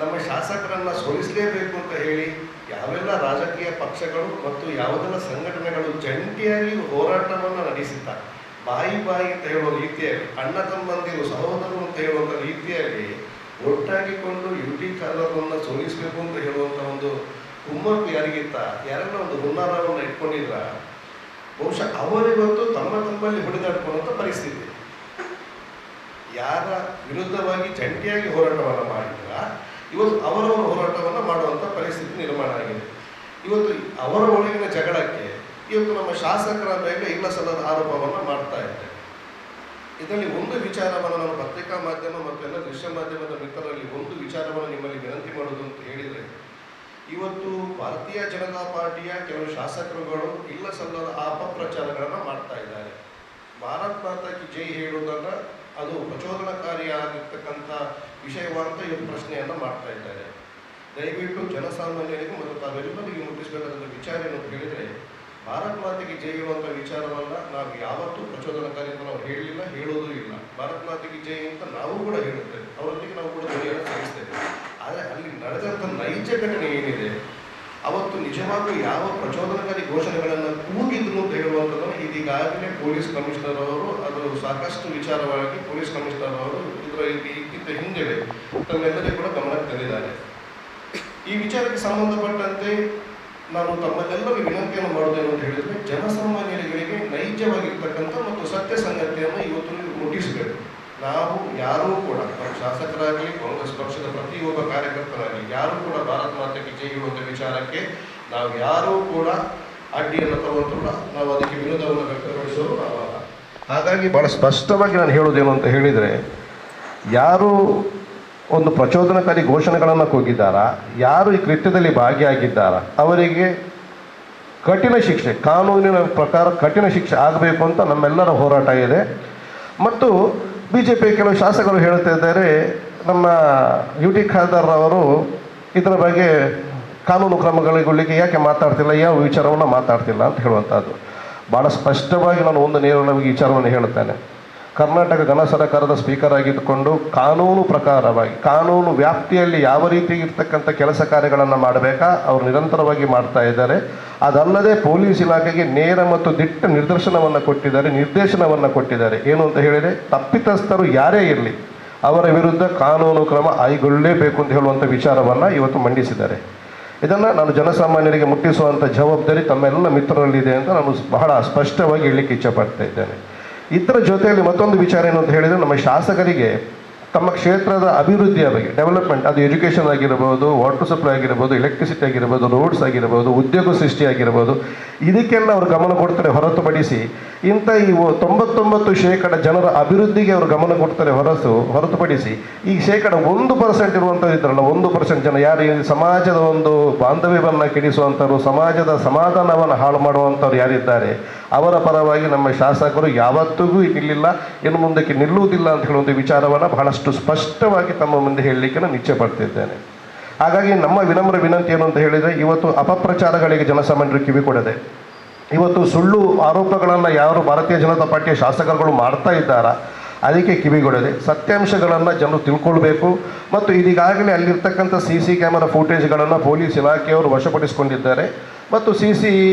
ನಮ್ಮ ಶಾಸಕರನ್ನು ಸೋಲಿಸಲೇಬೇಕು ಅಂತ ಹೇಳಿ ಯಾವೆಲ್ಲ ರಾಜಕೀಯ ಪಕ್ಷಗಳು ಮತ್ತು ಯಾವುದೆಲ್ಲ ಸಂಘಟನೆಗಳು ಜಂಟಿಯಾಗಿ ಹೋರಾಟವನ್ನು ನಡೆಸಿದ್ದಾರೆ. ಬಾಯಿ ಅಂತ ಹೇಳುವ ರೀತಿಯಲ್ಲಿ, ಅಣ್ಣ ತಮ್ಮಂದಿರು ಸಹೋದರರು ಅಂತ ಹೇಳುವಂಥ ರೀತಿಯಲ್ಲಿ ಒಟ್ಟಾಗಿಕೊಂಡು ಯುಟಿ ಖಾದರ್ರನ್ನು ಸೋಲಿಸಬೇಕು ಅಂತ ಹೇಳುವಂಥ ಒಂದು ಹುಮ್ಮತ್ತು ಯಾರಿಗಿತ್ತ, ಯಾರೆಲ್ಲ ಒಂದು ಹುನ್ನಾರವನ್ನು ಇಟ್ಕೊಂಡಿದ್ರ, ಬಹುಶಃ ಅವರಿವತ್ತು ತಮ್ಮಲ್ಲಿ ಹೊಡೆದಾಡ್ಕೊಳ್ಳುವಂಥ ಪರಿಸ್ಥಿತಿ. ಯಾರ ವಿರುದ್ಧವಾಗಿ ಜಂಟಿಯಾಗಿ ಹೋರಾಟವನ್ನು ಮಾಡಿದ್ರ ಇವತ್ತು ಅವರವರ ಹೋರಾಟವನ್ನು ಮಾಡುವಂಥ ಪರಿಸ್ಥಿತಿ ನಿರ್ಮಾಣ ಆಗಿದೆ. ಇವತ್ತು ಅವರ ಒಳಗಿನ ಜಗಳಕ್ಕೆ ಇವತ್ತು ನಮ್ಮ ಶಾಸಕರ ಮೇಲೆ ಇಲ್ಲ ಸಲ್ಲದ ಆರೋಪವನ್ನು ಮಾಡ್ತಾ ಇದ್ದಾರೆ. ಇದರಲ್ಲಿ ಒಂದು ವಿಚಾರವನ್ನು ನಾನು ಪತ್ರಿಕಾ ಮಾಧ್ಯಮ ಮತ್ತು ಎಲ್ಲ ದೃಶ್ಯ ಮಾಧ್ಯಮದ ಮಿತ್ರರಲ್ಲಿ ಒಂದು ವಿಚಾರವನ್ನು ನಿಮ್ಮಲ್ಲಿ ವಿನಂತಿ ಮಾಡೋದು ಅಂತ ಹೇಳಿದರೆ, ಇವತ್ತು ಭಾರತೀಯ ಜನತಾ ಪಾರ್ಟಿಯ ಕೆಲವು ಶಾಸಕರುಗಳು ಇಲ್ಲ ಸಲ್ಲದ ಅಪಪ್ರಚಾರಗಳನ್ನು ಮಾಡ್ತಾ ಇದ್ದಾರೆ. ಭಾರತ್ ಮಾತಾ ಕಿ ಜೈ ಹೇಳುವುದನ್ನು ಅದು ಪ್ರಚೋದನಕಾರಿಯಾಗಿರ್ತಕ್ಕಂಥ ವಿಷಯವಂತ ಇವತ್ತು ಪ್ರಶ್ನೆಯನ್ನು ಮಾಡ್ತಾ ಇದ್ದಾರೆ. ದಯವಿಟ್ಟು ಜನಸಾಮಾನ್ಯರಿಗೂ ಮತ್ತು ತಾವೆಲ್ಲರಿಗೂ ಮುಟ್ಟಿಸಬೇಕಾದಂಥ ವಿಚಾರ ಏನು ಅಂತ ಹೇಳಿದರೆ, ಭಾರತ್ ಮಾತೆಗೆ ಜೈ ಹೇಳುವಂಥ ವಿಚಾರವನ್ನು ನಾವು ಯಾವತ್ತೂ ಪ್ರಚೋದನಕಾರಿ ಅಂತ ನಾವು ಹೇಳಲಿಲ್ಲ, ಹೇಳೋದು ಇಲ್ಲ. ಭಾರತ್ ಮಾತೆಗೆ ಜೈ ಅಂತ ನಾವು ಕೂಡ ಹೇಳುತ್ತೇವೆ, ಅವರೊಂದಿಗೆ ನಾವು ಕೂಡ ಧ್ವನಿಯನ್ನು ಸಾಗಿಸ್ತೇವೆ. ಆದರೆ ಅಲ್ಲಿ ನಡೆದಂಥ ನೈಜ ಘಟನೆ ಏನಿದೆ, ಅವತ್ತು ನಿಜವಾಗ್ಲೂ ಯಾವ ಪ್ರಚೋದನಕಾರಿ ಘೋಷಣೆಗಳನ್ನು ಕೂಗಿದ್ರು ಅಂತ ಹೇಳುವಂಥದ್ದನ್ನು ಇದೀಗಾಗಲೇ ಪೊಲೀಸ್ ಕಮಿಷನರ್ ಅವರು ಅದು ಸಾಕಷ್ಟು ವಿಚಾರವಾಗಿ ಪೊಲೀಸ್ ಕಮಿಷನರ್ ಅವರು ಇದಕ್ಕಿಂತ ಹಿಂದೆ ತಮ್ಮೆಲ್ಲರಿಗೂ ಕೂಡ ಗಮನಕ್ಕೆ ತಂದಿದ್ದಾರೆ. ಈ ವಿಚಾರಕ್ಕೆ ಸಂಬಂಧಪಟ್ಟಂತೆ ನಾನು ತಮ್ಮಲ್ಲೆಲ್ಲರಿಗೂ ವಿನಂತಿಯನ್ನು ಮಾಡೋದೇನು ಅಂತ ಹೇಳಿದರೆ, ಜನಸಾಮಾನ್ಯರಿಗೆ ನೈಜವಾಗಿರ್ತಕ್ಕಂಥ ಮತ್ತು ಸತ್ಯ ಸಂಗತಿಯನ್ನು ಇವತ್ತು ಮುಟ್ಟಿಸಬೇಕು. ನಾವು ಯಾರೂ ಕೂಡ ಶಾಸಕರಾಗಲಿ ಕಾಂಗ್ರೆಸ್ ಪಕ್ಷದ ಪ್ರತಿಯೊಬ್ಬ ಕಾರ್ಯಕರ್ತರಾಗಲಿ ಯಾರೂ ಕೂಡ ಭಾರತ್ ಮಾತೆಗೆ ಜೈ ಹೇಳುವಂಥ ವಿಚಾರಕ್ಕೆ ನಾವು ಯಾರೂ ಕೂಡ ಅಡ್ಡಿಯನ್ನು ತರುವಂತಿಲ್ಲ, ನಾವು ಅದಕ್ಕೆ ವಿರೋಧವನ್ನು ವ್ಯಕ್ತಪಡಿಸೋರು ನಾವಲ್ಲ. ಹಾಗಾಗಿ ಭಾಳ ಸ್ಪಷ್ಟವಾಗಿ ನಾನು ಹೇಳೋದೇನು ಅಂತ ಹೇಳಿದರೆ, ಯಾರು ಒಂದು ಪ್ರಚೋದನಕಾರಿ ಘೋಷಣೆಗಳನ್ನು ಕೂಗಿದ್ದಾರಾ, ಯಾರು ಈ ಕೃತ್ಯದಲ್ಲಿ ಭಾಗಿಯಾಗಿದ್ದಾರಾ ಅವರಿಗೆ ಕಠಿಣ ಶಿಕ್ಷೆ, ಕಾನೂನಿನ ಪ್ರಕಾರ ಕಠಿಣ ಶಿಕ್ಷೆ ಆಗಬೇಕು ಅಂತ ನಮ್ಮೆಲ್ಲರ ಹೋರಾಟ ಇದೆ. ಮತ್ತು BJP ಕೆಲವು ಶಾಸಕರು ಹೇಳ್ತಾ ಇದ್ದಾರೆ, ನಮ್ಮ ಯುಟಿ ಖಾದರ್ ಅವರು ಇದರ ಬಗ್ಗೆ ಕಾನೂನು ಕ್ರಮಗಳಿಗೊಳ್ಳಿಕ್ಕೆ ಯಾಕೆ ಮಾತಾಡ್ತಿಲ್ಲ, ಯಾವ ವಿಚಾರವನ್ನು ಮಾತಾಡ್ತಿಲ್ಲ ಅಂತ ಹೇಳುವಂಥದ್ದು. ಭಾಳ ಸ್ಪಷ್ಟವಾಗಿ ನಾನು ಒಂದು ನೇರವಾಗಿ ವಿಚಾರವನ್ನು ಹೇಳುತ್ತೇನೆ. ಕರ್ನಾಟಕ ಘನ ಸರ್ಕಾರದ ಸ್ಪೀಕರ್ ಆಗಿದ್ದುಕೊಂಡು ಕಾನೂನು ಪ್ರಕಾರವಾಗಿ ಕಾನೂನು ವ್ಯಾಪ್ತಿಯಲ್ಲಿ ಯಾವ ರೀತಿ ಇರ್ತಕ್ಕಂಥ ಕೆಲಸ ಕಾರ್ಯಗಳನ್ನು ಮಾಡಬೇಕಾ ಅವರು ನಿರಂತರವಾಗಿ ಮಾಡ್ತಾ ಇದ್ದಾರೆ. ಅದಲ್ಲದೆ ಪೊಲೀಸ್ ಇಲಾಖೆಗೆ ನೇರ ಮತ್ತು ದಿಟ್ಟ ನಿರ್ದೇಶನವನ್ನು ಕೊಟ್ಟಿದ್ದಾರೆ. ಏನು ಅಂತ ಹೇಳಿದರೆ, ತಪ್ಪಿತಸ್ಥರು ಯಾರೇ ಇರಲಿ ಅವರ ವಿರುದ್ಧ ಕಾನೂನು ಕ್ರಮ ಕೈಗೊಳ್ಳಲೇಬೇಕು ಅಂತ ಹೇಳುವಂಥ ವಿಚಾರವನ್ನು ಇವತ್ತು ಮಂಡಿಸಿದ್ದಾರೆ. ಇದನ್ನು ನಾನು ಜನಸಾಮಾನ್ಯರಿಗೆ ಮುಟ್ಟಿಸುವಂಥ ಜವಾಬ್ದಾರಿ ತಮ್ಮೆಲ್ಲ ಮಿತ್ರರಲ್ಲಿದೆ ಅಂತ ನಾನು ಬಹಳ ಸ್ಪಷ್ಟವಾಗಿ ಹೇಳಲಿಕ್ಕೆ ಇಚ್ಛೆಪಡ್ತಾ ಇದ್ದೇನೆ. ಇದರ ಜೊತೆಯಲ್ಲಿ ಮತ್ತೊಂದು ವಿಚಾರ ಏನು ಅಂತ ಹೇಳಿದರೆ, ನಮ್ಮ ಶಾಸಕರಿಗೆ ತಮ್ಮ ಕ್ಷೇತ್ರದ ಅಭಿವೃದ್ಧಿಯ ಬಗ್ಗೆ ಡೆವಲಪ್ಮೆಂಟ್, ಅದು ಎಜುಕೇಷನ್ ಆಗಿರ್ಬೋದು, ವಾಟರ್ ಸಪ್ಲೈ ಆಗಿರ್ಬೋದು, ಎಲೆಕ್ಟ್ರಿಸಿಟಿ ಆಗಿರ್ಬೋದು, ರೋಡ್ಸ್ ಆಗಿರ್ಬೋದು, ಉದ್ಯೋಗ ಸೃಷ್ಟಿ ಆಗಿರ್ಬೋದು, ಇದಕ್ಕೆಲ್ಲ ಅವರು ಗಮನ ಕೊಡ್ತಾರೆ ಹೊರತುಪಡಿಸಿ ಇಂಥ ಈ 99% ಜನರ ಅಭಿವೃದ್ಧಿಗೆ ಅವರು ಗಮನ ಕೊಡ್ತಾರೆ ಹೊರತುಪಡಿಸಿ ಈ 1% ಇರುವಂಥದ್ದು ಇದ್ರಲ್ಲ, 1% ಜನ ಯಾರು ಈ ಸಮಾಜದ ಒಂದು ಬಾಂಧವ್ಯವನ್ನು ಕೆಡಿಸುವಂಥವ್ರು, ಸಮಾಜದ ಸಮಾಧಾನವನ್ನು ಹಾಳು ಮಾಡುವಂಥವ್ರು ಯಾರಿದ್ದಾರೆ ಅವರ ಪರವಾಗಿ ನಮ್ಮ ಶಾಸಕರು ಯಾವತ್ತಿಗೂ ನಿಲ್ಲಿಲ್ಲ, ಇನ್ನು ಮುಂದಕ್ಕೆ ನಿಲ್ಲುವುದಿಲ್ಲ ಅಂತ ಹೇಳುವಂಥ ವಿಚಾರವನ್ನು ಬಹಳಷ್ಟು ಸ್ಪಷ್ಟವಾಗಿ ತಮ್ಮ ಮುಂದೆ ಹೇಳಲಿಕ್ಕೆ ನಾನು ಇಚ್ಛೆ ಪಡ್ತಿದ್ದೇನೆ. ಹಾಗಾಗಿ ನಮ್ಮ ವಿನಮ್ರ ವಿನಂತಿ ಏನು ಅಂತ ಹೇಳಿದರೆ, ಇವತ್ತು ಅಪಪ್ರಚಾರಗಳಿಗೆ ಜನಸಾಮಾನ್ಯರು ಕಿವಿ ಕೊಡದೆ, ಇವತ್ತು ಸುಳ್ಳು ಆರೋಪಗಳನ್ನು ಯಾರು ಭಾರತೀಯ ಜನತಾ ಪಾರ್ಟಿಯ ಶಾಸಕರುಗಳು ಮಾಡ್ತಾ ಇದ್ದಾರಾ ಅದಕ್ಕೆ ಕಿವಿಗೊಡದೆ ಸತ್ಯಾಂಶಗಳನ್ನು ಜನರು ತಿಳ್ಕೊಳ್ಬೇಕು. ಮತ್ತು ಇದೀಗಾಗಲೇ ಅಲ್ಲಿರ್ತಕ್ಕಂಥ CC ಕ್ಯಾಮರಾ ಫುಟೇಜ್ಗಳನ್ನು ಪೊಲೀಸ್ ಇಲಾಖೆಯವರು ವಶಪಡಿಸಿಕೊಂಡಿದ್ದಾರೆ ಮತ್ತು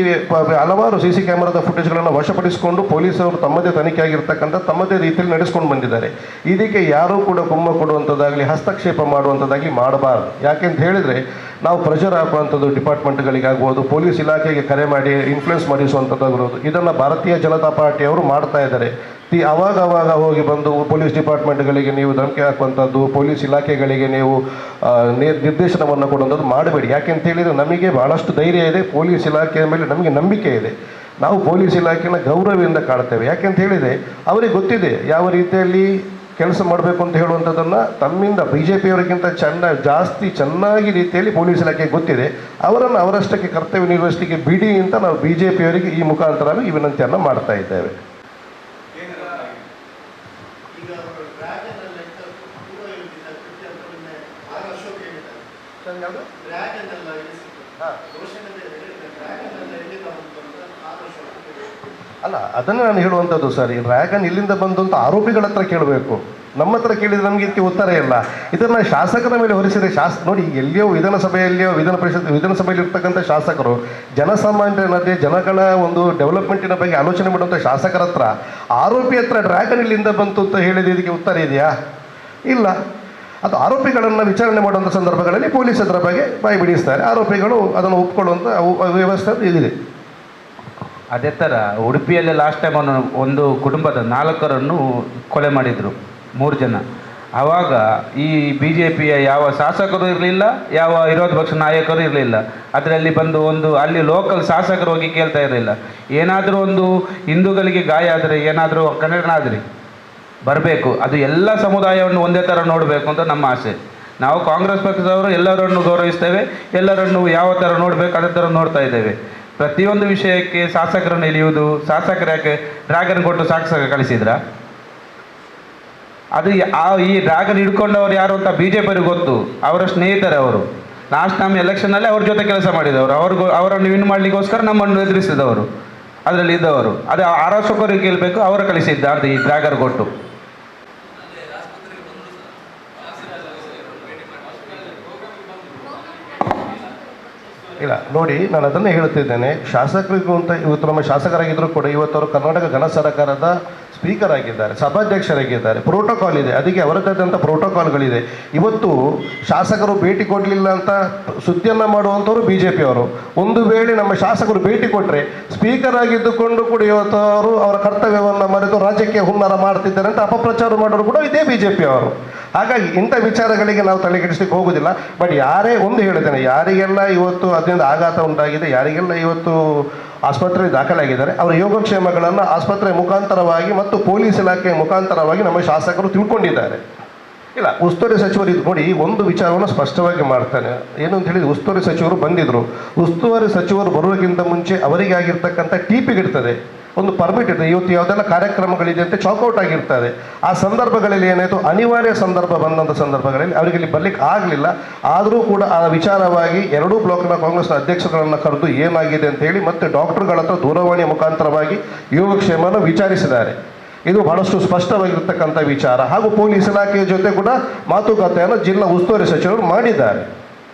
ಹಲವಾರು CC ಕ್ಯಾಮರಾದ ಫುಟೇಜ್ಗಳನ್ನು ವಶಪಡಿಸಿಕೊಂಡು ಪೊಲೀಸರು ತಮ್ಮದೇ ತನಿಖೆಯಾಗಿರ್ತಕ್ಕಂಥ ತಮ್ಮದೇ ರೀತಿಯಲ್ಲಿ ನಡೆಸ್ಕೊಂಡು ಬಂದಿದ್ದಾರೆ. ಇದಕ್ಕೆ ಯಾರೂ ಕೂಡ ಕುಮ್ಮ ಕೊಡುವಂಥದ್ದಾಗಲಿ ಹಸ್ತಕ್ಷೇಪ ಮಾಡುವಂಥದ್ದಾಗಲಿ ಮಾಡಬಾರ್ದು. ಯಾಕೆಂತ ಹೇಳಿದರೆ ನಾವು ಪ್ರೆಷರ್ ಹಾಕುವಂಥದ್ದು ಡಿಪಾರ್ಟ್ಮೆಂಟ್ಗಳಿಗಾಗ್ಬೋದು, ಪೊಲೀಸ್ ಇಲಾಖೆಗೆ ಕರೆ ಮಾಡಿ ಇನ್ಫ್ಲುಯೆನ್ಸ್ ಮಾಡಿಸುವಂಥದ್ದಾಗಿರೋದು, ಇದನ್ನು ಭಾರತೀಯ ಜನತಾ ಪಾರ್ಟಿಯವರು ಮಾಡ್ತಾ ಇದ್ದಾರೆ. ಅವಾಗ ಹೋಗಿ ಬಂದು ಪೊಲೀಸ್ ಡಿಪಾರ್ಟ್ಮೆಂಟ್ಗಳಿಗೆ ನೀವು ಧಮಕಿ ಹಾಕುವಂಥದ್ದು, ಪೊಲೀಸ್ ಇಲಾಖೆಗಳಿಗೆ ನೀವು ನಿರ್ದೇಶನವನ್ನು ಕೊಡುವಂಥದ್ದು ಮಾಡಬೇಡಿ. ಯಾಕೆಂತ ಹೇಳಿದರೆ ನಮಗೆ ಭಾಳಷ್ಟು ಧೈರ್ಯ ಇದೆ, ಪೊಲೀಸ್ ಇಲಾಖೆಯ ಮೇಲೆ ನಮಗೆ ನಂಬಿಕೆ ಇದೆ. ನಾವು ಪೊಲೀಸ್ ಇಲಾಖೆಯನ್ನು ಗೌರವದಿಂದ ಕಾಣ್ತೇವೆ. ಯಾಕೆಂತ ಹೇಳಿದರೆ ಅವರಿಗೆ ಗೊತ್ತಿದೆ ಯಾವ ರೀತಿಯಲ್ಲಿ ಕೆಲಸ ಮಾಡಬೇಕು ಅಂತ ಹೇಳುವಂಥದ್ದನ್ನು ತಮ್ಮಿಂದ BJPಯವರಿಗಿಂತ ಜಾಸ್ತಿ ಚೆನ್ನಾಗಿ ರೀತಿಯಲ್ಲಿ ಪೊಲೀಸ್ ಇಲಾಖೆಗೆ ಗೊತ್ತಿದೆ. ಅವರನ್ನು ಅವರಷ್ಟಕ್ಕೆ ಕರ್ತವ್ಯ ನಿರ್ವಹಿಸಲಿಕ್ಕೆ ಬಿಡಿ ಅಂತ ನಾವು BJPಯವರಿಗೆ ಈ ಮುಖಾಂತರ ಈ ವಿನಂತಿಯನ್ನು ಮಾಡ್ತಾ ಇದ್ದೇವೆ. ಅಲ್ಲ, ಅದನ್ನು ನಾನು ಹೇಳುವಂಥದ್ದು ಸರ್. ಈ ಡ್ರ್ಯಾಗನ್ ಇಲ್ಲಿಂದ ಬಂದು ಅಂತ ಆರೋಪಿಗಳ ಹತ್ರ ಕೇಳಬೇಕು, ನಮ್ಮ ಹತ್ರ ಕೇಳಿದರೆ ನಮಗೆ ಇದಕ್ಕೆ ಉತ್ತರ ಇಲ್ಲ. ಇದನ್ನು ಶಾಸಕರ ಮೇಲೆ ಹೊರಿಸಿದರೆ ನೋಡಿ, ಎಲ್ಲಿಯೋ ವಿಧಾನಸಭೆಯಲ್ಲಿಯೋ ವಿಧಾನಸಭೆಯಲ್ಲಿ ಇರ್ತಕ್ಕಂಥ ಶಾಸಕರು ಜನಸಾಮಾನ್ಯರ ಮಧ್ಯೆ ಜನಗಳ ಒಂದು ಡೆವಲಪ್ಮೆಂಟಿನ ಬಗ್ಗೆ ಆಲೋಚನೆ ಮಾಡುವಂಥ ಶಾಸಕರ ಹತ್ರ ಆರೋಪಿ ಹತ್ರ ಡ್ರ್ಯಾಗನ್ ಇಲ್ಲಿಂದ ಬಂತು ಅಂತ ಹೇಳಿದ ಇದಕ್ಕೆ ಉತ್ತರ ಇದೆಯಾ? ಇಲ್ಲ. ಅದು ಆರೋಪಿಗಳನ್ನು ವಿಚಾರಣೆ ಮಾಡುವಂಥ ಸಂದರ್ಭಗಳಲ್ಲಿ ಪೊಲೀಸ್ ಅದರ ಬಗ್ಗೆ ಬಾಯಿ ಬಿಡಿಸ್ತಾರೆ, ಆರೋಪಿಗಳು ಅದನ್ನು ಒಪ್ಕೊಳ್ಳುವಂಥ ವ್ಯವಸ್ಥೆ ಇದಿದೆ. ಅದೇ ಥರ ಉಡುಪಿಯಲ್ಲಿ ಲಾಸ್ಟ್ ಟೈಮ್ ಒಂದು ಕುಟುಂಬದ 4 ಕೊಲೆ ಮಾಡಿದರು, 3 ಜನ. ಆವಾಗ ಈ BJPಯ ಯಾವ ಶಾಸಕರು ಇರಲಿಲ್ಲ, ಯಾವ ವಿರೋಧ ಪಕ್ಷ ನಾಯಕರು ಇರಲಿಲ್ಲ. ಅದರಲ್ಲಿ ಬಂದು ಅಲ್ಲಿ ಲೋಕಲ್ ಶಾಸಕರು ಹೋಗಿ ಕೇಳ್ತಾ ಇರಲಿಲ್ಲ, ಏನಾದರೂ ಒಂದು ಹಿಂದೂಗಳಿಗೆ ಗಾಯ ಆದರೆ, ಏನಾದರೂ ಕನ್ನಡನಾದ್ರಿ ಬರಬೇಕು, ಅದು ಎಲ್ಲ ಸಮುದಾಯವನ್ನು ಒಂದೇ ಥರ ನೋಡಬೇಕು ಅಂತ ನಮ್ಮ ಆಸೆ. ನಾವು ಕಾಂಗ್ರೆಸ್ ಪಕ್ಷದವರು ಎಲ್ಲರನ್ನು ಗೌರವಿಸ್ತೇವೆ, ಎಲ್ಲರನ್ನು ಯಾವ ಥರ ನೋಡಬೇಕು ಅದೇ ಥರ ನೋಡ್ತಾ ಇದ್ದೇವೆ. ಪ್ರತಿಯೊಂದು ವಿಷಯಕ್ಕೆ ಶಾಸಕರನ್ನು ಎಳೆಯುವುದು, ಶಾಸಕರು ಯಾಕೆ ಡ್ರ್ಯಾಗನ್ ಕೊಟ್ಟು ಶಾಸಕ ಕಳಿಸಿದ್ರ? ಅದು ಈ ಡ್ರ್ಯಾಗನ್ ಹಿಡ್ಕೊಂಡವ್ರು ಯಾರು ಅಂತ BJPಯವರಿಗೆ ಗೊತ್ತು, ಅವರ ಸ್ನೇಹಿತರೆ ಅವರು. ಲಾಸ್ಟ್ ಟೈಮ್ ಎಲೆಕ್ಷನ್ನಲ್ಲಿ ಅವ್ರ ಜೊತೆ ಕೆಲಸ ಮಾಡಿದವರು, ಅವರನ್ನು ವಿನ್ ಮಾಡಲಿಕ್ಕೋಸ್ಕರ ನಮ್ಮನ್ನು ಎದುರಿಸಿದವರು, ಅದರಲ್ಲಿ ಇದ್ದವರು. ಅದೇ ಆರೋಪಕರಿಗೆ ಕೇಳಬೇಕು, ಅವರು ಕಳಿಸಿದ್ದ ಅಂತ ಈ ಡ್ರ್ಯಾಗನ್ ಕೊಟ್ಟು. ಇಲ್ಲ ನೋಡಿ, ನಾನು ಅದನ್ನೇ ಹೇಳ್ತಿದ್ದೇನೆ. ಶಾಸಕರಿಗೂ ಅಂತ ಇವತ್ತು ನಮ್ಮ ಶಾಸಕರಾಗಿದ್ದರೂ ಕೂಡ ಇವತ್ತು ಅವರು ಕರ್ನಾಟಕ ಗಣ ಸರ್ಕಾರದ ಸ್ಪೀಕರ್ ಆಗಿದ್ದಾರೆ, ಸಭಾಧ್ಯಕ್ಷರಾಗಿದ್ದಾರೆ, ಪ್ರೋಟೋಕಾಲ್ ಇದೆ, ಅದಕ್ಕೆ ಅವರದ್ದಾದಂಥ ಪ್ರೋಟೋಕಾಲ್ಗಳಿದೆ. ಇವತ್ತು ಶಾಸಕರು ಭೇಟಿ ಕೊಡಲಿಲ್ಲ ಅಂತ ಸುದ್ದಿಯನ್ನು ಮಾಡುವಂಥವ್ರು BJPಯವರು. ಒಂದು ವೇಳೆ ನಮ್ಮ ಶಾಸಕರು ಭೇಟಿ ಕೊಟ್ಟರೆ ಸ್ಪೀಕರ್ ಆಗಿದ್ದುಕೊಂಡು ಕೂಡ ಇವತ್ತು ಅವರು ಅವರ ಕರ್ತವ್ಯವನ್ನು ಮರೆತು ರಾಜ್ಯಕ್ಕೆ ಹುನ್ನಾರ ಮಾಡ್ತಿದ್ದಾರೆ ಅಂತ ಅಪಪ್ರಚಾರ ಮಾಡೋರು ಕೂಡ ಇದೇ BJPಯವರು. ಹಾಗಾಗಿ ಇಂಥ ವಿಚಾರಗಳಿಗೆ ನಾವು ತಲೆಕೆಡಿಸ್ಲಿಕ್ಕೆ ಹೋಗೋದಿಲ್ಲ. ಬಟ್ ಒಂದು ಹೇಳಿದ್ದೇನೆ, ಯಾರಿಗೆಲ್ಲ ಇವತ್ತು ಅದರಿಂದ ಆಘಾತ ಉಂಟಾಗಿದೆ, ಯಾರಿಗೆಲ್ಲ ಇವತ್ತು ಆಸ್ಪತ್ರೆ ದಾಖಲಾಗಿದ್ದಾರೆ, ಅವರ ಯೋಗಕ್ಷೇಮಗಳನ್ನು ಆಸ್ಪತ್ರೆ ಮುಖಾಂತರವಾಗಿ ಮತ್ತು ಪೊಲೀಸ್ ಇಲಾಖೆಯ ಮುಖಾಂತರವಾಗಿ ನಮ್ಮ ಶಾಸಕರು ತಿಳ್ಕೊಂಡಿದ್ದಾರೆ. ಇಲ್ಲ, ಉಸ್ತುವಾರಿ ಸಚಿವರು ನೋಡಿ, ಒಂದು ವಿಚಾರವನ್ನು ಸ್ಪಷ್ಟವಾಗಿ ಮಾಡ್ತಾನೆ. ಏನು ಅಂತ ಹೇಳಿದ್ರೆ, ಉಸ್ತುವಾರಿ ಸಚಿವರು ಬಂದಿದ್ದರು, ಉಸ್ತುವಾರಿ ಸಚಿವರು ಬರುವುದಕ್ಕಿಂತ ಮುಂಚೆ ಅವರಿಗೆ ಆಗಿರ್ತಕ್ಕಂಥ TPಗಿರ್ತದೆ, ಒಂದು ಪರ್ಮಿಟ್ ಇದೆ. ಇವತ್ತು ಯಾವುದೆಲ್ಲ ಕಾರ್ಯಕ್ರಮಗಳಿದೆ ಅಂತ ಚಾಕ್ಔಟ್ ಆಗಿರ್ತದೆ. ಆ ಸಂದರ್ಭಗಳಲ್ಲಿ ಏನಾಯಿತು, ಅನಿವಾರ್ಯ ಸಂದರ್ಭ ಬಂದಂಥ ಸಂದರ್ಭಗಳಲ್ಲಿ ಅವರಿಗೆ ಇಲ್ಲಿ ಬರಲಿಕ್ಕೆ ಆಗಲಿಲ್ಲ. ಆದರೂ ಕೂಡ ಆ ವಿಚಾರವಾಗಿ 2 ಬ್ಲಾಕ್ನ ಕಾಂಗ್ರೆಸ್ನ ಅಧ್ಯಕ್ಷರುಗಳನ್ನು ಕರೆದು ಏನಾಗಿದೆ ಅಂತ ಹೇಳಿ ಮತ್ತೆ ಡಾಕ್ಟರ್ಗಳ ಹತ್ರ ದೂರವಾಣಿಯ ಮುಖಾಂತರವಾಗಿ ಯೋಗಕ್ಷೇಮವನ್ನು ವಿಚಾರಿಸಿದ್ದಾರೆ. ಇದು ಬಹಳಷ್ಟು ಸ್ಪಷ್ಟವಾಗಿರ್ತಕ್ಕಂಥ ವಿಚಾರ. ಹಾಗೂ ಪೊಲೀಸ್ ಇಲಾಖೆಯ ಜೊತೆ ಕೂಡ ಮಾತುಕತೆಯನ್ನು ಜಿಲ್ಲಾ ಉಸ್ತುವಾರಿ ಸಚಿವರು ಮಾಡಿದ್ದಾರೆ.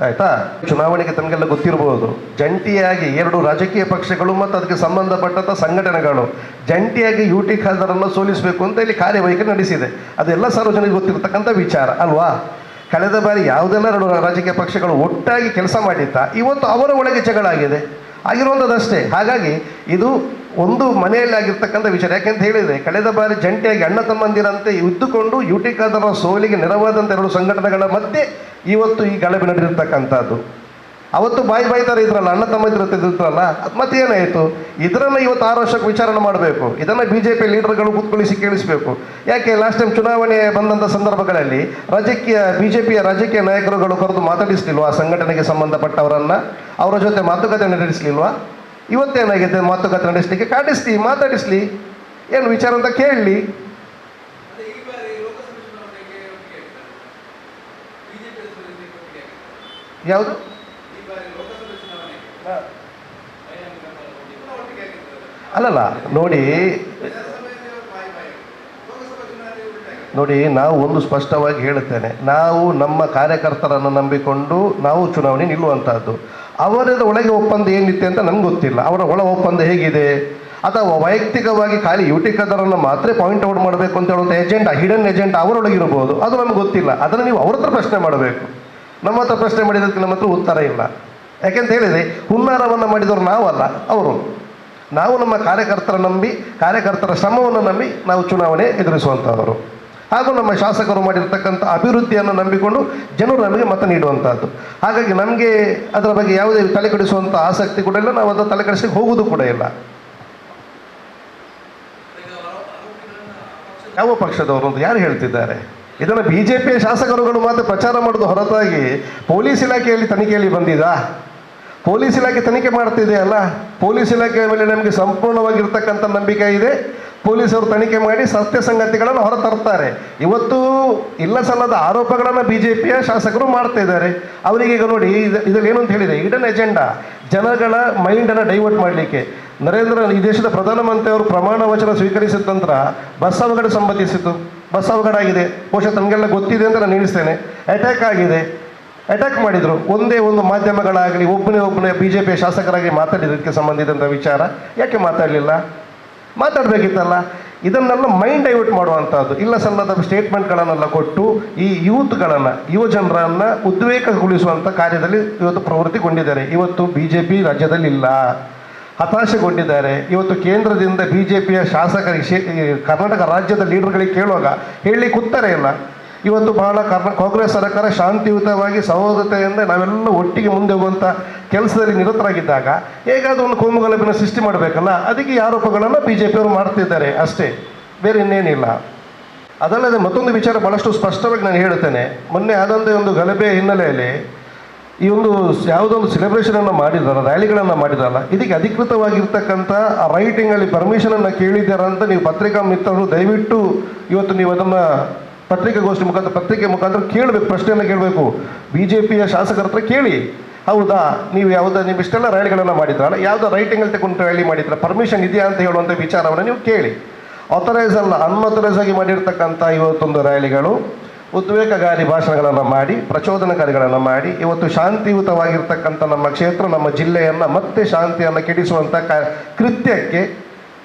ಆಯಿತಾ? ಚುನಾವಣೆಗೆ ತಮಗೆಲ್ಲ ಗೊತ್ತಿರಬಹುದು, ಜಂಟಿಯಾಗಿ 2 ರಾಜಕೀಯ ಪಕ್ಷಗಳು ಮತ್ತು ಅದಕ್ಕೆ ಸಂಬಂಧಪಟ್ಟಂಥ ಸಂಘಟನೆಗಳು ಜಂಟಿಯಾಗಿ UT ಖಾದರನ್ನು ಸೋಲಿಸಬೇಕು ಅಂತ ಇಲ್ಲಿ ಕಾರ್ಯವೈಖರಿ ನಡೆಸಿದೆ. ಅದೆಲ್ಲ ಸಾರ್ವಜನಿಕ ಗೊತ್ತಿರತಕ್ಕಂಥ ವಿಚಾರ ಅಲ್ವಾ? ಕಳೆದ ಬಾರಿ ಯಾವುದೆಲ್ಲ 2 ರಾಜಕೀಯ ಪಕ್ಷಗಳು ಒಟ್ಟಾಗಿ ಕೆಲಸ ಮಾಡಿತ್ತಾ, ಇವತ್ತು ಅವರ ಒಳಗೆ ಜಗಳ ಆಗಿರುವಂಥದ್ದಷ್ಟೇ. ಹಾಗಾಗಿ ಇದು ಒಂದು ಮನೆಯಲ್ಲಿ ಆಗಿರ್ತಕ್ಕಂಥ ವಿಚಾರ. ಯಾಕೆಂತ ಹೇಳಿದರೆ, ಕಳೆದ ಬಾರಿ ಜಂಟಿಯಾಗಿ ಅಣ್ಣ ತಮ್ಮಂದಿರಂತೆ ಇದ್ದುಕೊಂಡು UT ಖಾದರ್ ಸೋಲಿಗೆ ನೆರವಾದಂಥ 2 ಸಂಘಟನೆಗಳ ಮಧ್ಯೆ ಇವತ್ತು ಈ ಗಲಭೆ ನಡೆದಿರ್ತಕ್ಕಂಥದ್ದು. ಅವತ್ತು ಬಾಯಿ ಥರ ಇದ್ರಲ್ಲ, ಅಣ್ಣ ತಮ್ಮ ಇದ್ರಲ್ಲ, ಮತ್ತೆ ಏನಾಯಿತು? ಇದನ್ನು ಇವತ್ತು 6 ವರ್ಷಕ್ಕೆ ವಿಚಾರಣೆ ಮಾಡಬೇಕು. ಇದನ್ನು BJP ಲೀಡರ್ಗಳು ಕೂತ್ಕೊಳಿಸಿ ಕೇಳಿಸಬೇಕು. ಯಾಕೆ ಲಾಸ್ಟ್ ಟೈಮ್ ಚುನಾವಣೆ ಬಂದಂಥ ಸಂದರ್ಭಗಳಲ್ಲಿ BJPಯ ರಾಜಕೀಯ ನಾಯಕರುಗಳು ಕರೆದು ಮಾತಾಡಿಸ್ಲಿಲ್ವಾ? ಆ ಸಂಘಟನೆಗೆ ಸಂಬಂಧಪಟ್ಟವರನ್ನು ಅವರ ಜೊತೆ ಮಾತುಕತೆ ನಡೆಸಲಿಲ್ವಾ? ಇವತ್ತೇನಾಗಿದೆ? ಮಾತುಕತೆ ನಡೆಸಲಿಕ್ಕೆ ಮಾತಾಡಿಸ್ಲಿ, ಏನು ವಿಚಾರ ಅಂತ ಕೇಳಲಿ. ಯಾವುದು? ಅಲ್ಲಲ್ಲ, ನೋಡಿ ನಾವು ಒಂದು ಸ್ಪಷ್ಟವಾಗಿ ಹೇಳುತ್ತೇನೆ, ನಾವು ನಮ್ಮ ಕಾರ್ಯಕರ್ತರನ್ನು ನಂಬಿಕೊಂಡು ನಾವು ಚುನಾವಣೆ ನಿಲ್ಲುವಂತಹದ್ದು. ಅವರದ ಒಳಗೆ ಒಪ್ಪಂದ ಏನಿತ್ತೆ ಅಂತ ನನಗೆ ಗೊತ್ತಿಲ್ಲ. ಅವರ ಒಳ ಒಪ್ಪಂದ ಹೇಗಿದೆ, ಅಥವಾ ವೈಯಕ್ತಿಕವಾಗಿ ಖಾಲಿ ಯುಟಿಕದರನ್ನು ಮಾತ್ರ ಪಾಯಿಂಟ್ ಔಟ್ ಮಾಡಬೇಕು ಅಂತ ಹೇಳುವಂಥ ಎಜೆಂಡಾ, ಹಿಡನ್ ಎಜೆಂಡಾ ಅವರೊಳಗಿರ್ಬೋದು, ಅದು ನಮ್ಗೆ ಗೊತ್ತಿಲ್ಲ. ಅದನ್ನು ನೀವು ಅವ್ರ ಹತ್ರ ಪ್ರಶ್ನೆ ಮಾಡಬೇಕು. ನಮ್ಮ ಹತ್ರ ಪ್ರಶ್ನೆ ಮಾಡಿದ್ದಕ್ಕೆ ನಮ್ಮ ಹತ್ರ ಉತ್ತರ ಇಲ್ಲ. ಯಾಕೆಂತ ಹೇಳಿದರೆ ಹುನ್ನಾರವನ್ನು ಮಾಡಿದವರು ನಾವಲ್ಲ, ಅವರು. ನಾವು ನಮ್ಮ ಕಾರ್ಯಕರ್ತರ ಶ್ರಮವನ್ನು ನಂಬಿ ನಾವು ಚುನಾವಣೆ ಎದುರಿಸುವಂಥವರು. ಹಾಗೂ ನಮ್ಮ ಶಾಸಕರು ಮಾಡಿರ್ತಕ್ಕಂಥ ಅಭಿವೃದ್ಧಿಯನ್ನು ನಂಬಿಕೊಂಡು ಜನರು ನಮಗೆ ಮತ ನೀಡುವಂಥದ್ದು. ಹಾಗಾಗಿ ನಮಗೆ ಅದರ ಬಗ್ಗೆ ಯಾವುದೇ ತಲೆ ಕೆಡಿಸುವಂಥ ಆಸಕ್ತಿ ಕೂಡ ಇಲ್ಲ, ನಾವು ಅದರ ತಲೆ ಕೆಡಿಸಲಿಕ್ಕೆ ಹೋಗುವುದು ಕೂಡ ಇಲ್ಲ. ಯಾವ ಪಕ್ಷದವರು ಅಂತ ಯಾರು ಹೇಳ್ತಿದ್ದಾರೆ? ಇದನ್ನು BJPಯ ಶಾಸಕರುಗಳು ಮಾತ್ರ ಪ್ರಚಾರ ಮಾಡೋದು ಹೊರತಾಗಿ ಪೊಲೀಸ್ ಇಲಾಖೆಯಲ್ಲಿ ತನಿಖೆಯಲ್ಲಿ ಬಂದಿದಾ? ಪೊಲೀಸ್ ಇಲಾಖೆ ತನಿಖೆ ಮಾಡ್ತಿದೆಯಲ್ಲ, ಪೊಲೀಸ್ ಇಲಾಖೆಯ ಮೇಲೆ ನಮಗೆ ಸಂಪೂರ್ಣವಾಗಿರ್ತಕ್ಕಂಥ ನಂಬಿಕೆ ಇದೆ. ಪೊಲೀಸರು ತನಿಖೆ ಮಾಡಿ ಸತ್ಯ ಸಂಗತಿಗಳನ್ನು ಹೊರತರ್ತಾರೆ. ಇವತ್ತು ಇಲ್ಲ ಸಲ್ಲದ ಆರೋಪಗಳನ್ನು BJPಯ ಶಾಸಕರು ಮಾಡ್ತಾ ಇದ್ದಾರೆ. ಅವರಿಗೀಗ ನೋಡಿ, ಇದರಲ್ಲಿ ಏನು ಅಂತ ಹೇಳಿದರೆ, ಹಿಡನ್ ಎಜೆಂಡಾ, ಜನಗಳ ಮೈಂಡನ್ನು ಡೈವರ್ಟ್ ಮಾಡಲಿಕ್ಕೆ. ಈ ದೇಶದ ಪ್ರಧಾನಮಂತ್ರಿಯವರು ಪ್ರಮಾಣ ವಚನ ಸ್ವೀಕರಿಸಿದ ನಂತರ ಬಸ್ ಅವಘಡ ಸಂಬಂಧಿಸಿತು. ಬಸ್ ಅವಘಡ ಆಗಿದೆ, ಬಹುಶಃ ತಮಗೆಲ್ಲ ಗೊತ್ತಿದೆ ಅಂತ ನಾನು ಎಣಿಸ್ತೇನೆ. ಅಟ್ಯಾಕ್ ಮಾಡಿದರು. ಒಂದೇ ಒಂದು ಮಾಧ್ಯಮಗಳಾಗಲಿ ಒಬ್ಬನೇ BJPಯ ಶಾಸಕರಾಗಿ ಮಾತಾಡಿದ್ದಕ್ಕೆ ಸಂಬಂಧಿಸಿದಂಥ ವಿಚಾರ ಯಾಕೆ ಮಾತಾಡಬೇಕಿತ್ತಲ್ಲ. ಇದನ್ನೆಲ್ಲ ಮೈಂಡ್ ಡೈವರ್ಟ್ ಮಾಡುವಂಥದ್ದು, ಇಲ್ಲ ಸಲ್ಲದ ಸ್ಟೇಟ್ಮೆಂಟ್ಗಳನ್ನೆಲ್ಲ ಕೊಟ್ಟು ಈ ಯುವ ಜನರನ್ನು ಉದ್ವೇಗಗೊಳಿಸುವಂಥ ಕಾರ್ಯದಲ್ಲಿ ಇವತ್ತು ಪ್ರವೃತ್ತಿಗೊಂಡಿದ್ದಾರೆ. ಇವತ್ತು BJP ರಾಜ್ಯದಲ್ಲಿ ಇಲ್ಲ, ಹತಾಶೆಗೊಂಡಿದ್ದಾರೆ. ಇವತ್ತು ಕೇಂದ್ರದಿಂದ BJPಯ ಶಾಸಕರಿಗೆ ಕರ್ನಾಟಕ ರಾಜ್ಯದ ಲೀಡರ್ಗಳಿಗೆ ಕೇಳುವಾಗ ಹೇಳಲಿಕ್ಕೆ ಉತ್ತರ ಇಲ್ಲ. ಇವತ್ತು ಬಹಳ ಕಾಂಗ್ರೆಸ್ ಸರ್ಕಾರ ಶಾಂತಿಯುತವಾಗಿ ಸಹೋದರತೆಯಿಂದ ನಾವೆಲ್ಲ ಒಟ್ಟಿಗೆ ಮುಂದೆ ಹೋಗುವಂಥ ಕೆಲಸದಲ್ಲಿ ನಿರತರಾಗಿದ್ದಾಗ ಹೇಗಾದರೂ ಒಂದು ಕೋಮುಗಲಭೆಯನ್ನು ಸೃಷ್ಟಿ ಮಾಡಬೇಕಲ್ಲ, ಅದಕ್ಕೆ ಈ ಆರೋಪಗಳನ್ನು BJPಯವರು ಮಾಡ್ತಿದ್ದಾರೆ ಅಷ್ಟೇ, ಬೇರೆ ಇನ್ನೇನಿಲ್ಲ. ಅದಲ್ಲದೆ ಮತ್ತೊಂದು ವಿಚಾರ ಭಾಳಷ್ಟು ಸ್ಪಷ್ಟವಾಗಿ ನಾನು ಹೇಳುತ್ತೇನೆ. ಮೊನ್ನೆ ಆದಂಥ ಒಂದು ಗಲಭೆಯ ಹಿನ್ನೆಲೆಯಲ್ಲಿ ಈ ಒಂದು ಯಾವುದೊಂದು ಸೆಲೆಬ್ರೇಷನನ್ನು ಮಾಡಿದ್ರಲ್ಲ, ರ್ಯಾಲಿಗಳನ್ನು ಮಾಡಿದ್ರಲ್ಲ, ಇದಕ್ಕೆ ಅಧಿಕೃತವಾಗಿರ್ತಕ್ಕಂಥ ರೈಟಿಂಗಲ್ಲಿ ಪರ್ಮಿಷನನ್ನು ಕೇಳಿದ್ದೀರ ಅಂತ ನೀವು ಪತ್ರಿಕಾ ಮಿತ್ರರು ದಯವಿಟ್ಟು ಇವತ್ತು ನೀವು ಅದನ್ನು ಪತ್ರಿಕಾಗೋಷ್ಠಿ ಪತ್ರಿಕೆ ಮುಖಾಂತರ ಕೇಳಬೇಕು, ಪ್ರಶ್ನೆಯನ್ನು ಕೇಳಬೇಕು. BJPಯ ಶಾಸಕರ ಹತ್ರ ಕೇಳಿ, ಹೌದಾ ನೀವು ನೀವು ಇಷ್ಟೆಲ್ಲ ರ್ಯಾಲಿಗಳನ್ನು ಮಾಡಿದ್ರಲ್ಲ, ಯಾವುದೋ ರೈಟಿಂಗಲ್ಲಿ ತಗೊಂಡು ರ್ಯಾಲಿ ಮಾಡಿದ್ರ, ಪರ್ಮಿಷನ್ ಇದೆಯಾ ಅಂತ ಹೇಳುವಂಥ ವಿಚಾರವನ್ನು ನೀವು ಕೇಳಿ. ಆಥರೈಸ್ ಅಲ್ಲ, ಅನ್ಆಥರೈಸ್ ಆಗಿ ಮಾಡಿರ್ತಕ್ಕಂಥ ಇವತ್ತೊಂದು ರ್ಯಾಲಿಗಳು ಉದ್ವೇಗಕಾರಿ ಭಾಷಣಗಳನ್ನು ಮಾಡಿ, ಪ್ರಚೋದನಕಾರಿಗಳನ್ನು ಮಾಡಿ, ಇವತ್ತು ಶಾಂತಿಯುತವಾಗಿರ್ತಕ್ಕಂಥ ನಮ್ಮ ಕ್ಷೇತ್ರ, ನಮ್ಮ ಜಿಲ್ಲೆಯನ್ನು ಮತ್ತೆ ಶಾಂತಿಯನ್ನು ಕೆಡಿಸುವಂಥ ಕೃತ್ಯಕ್ಕೆ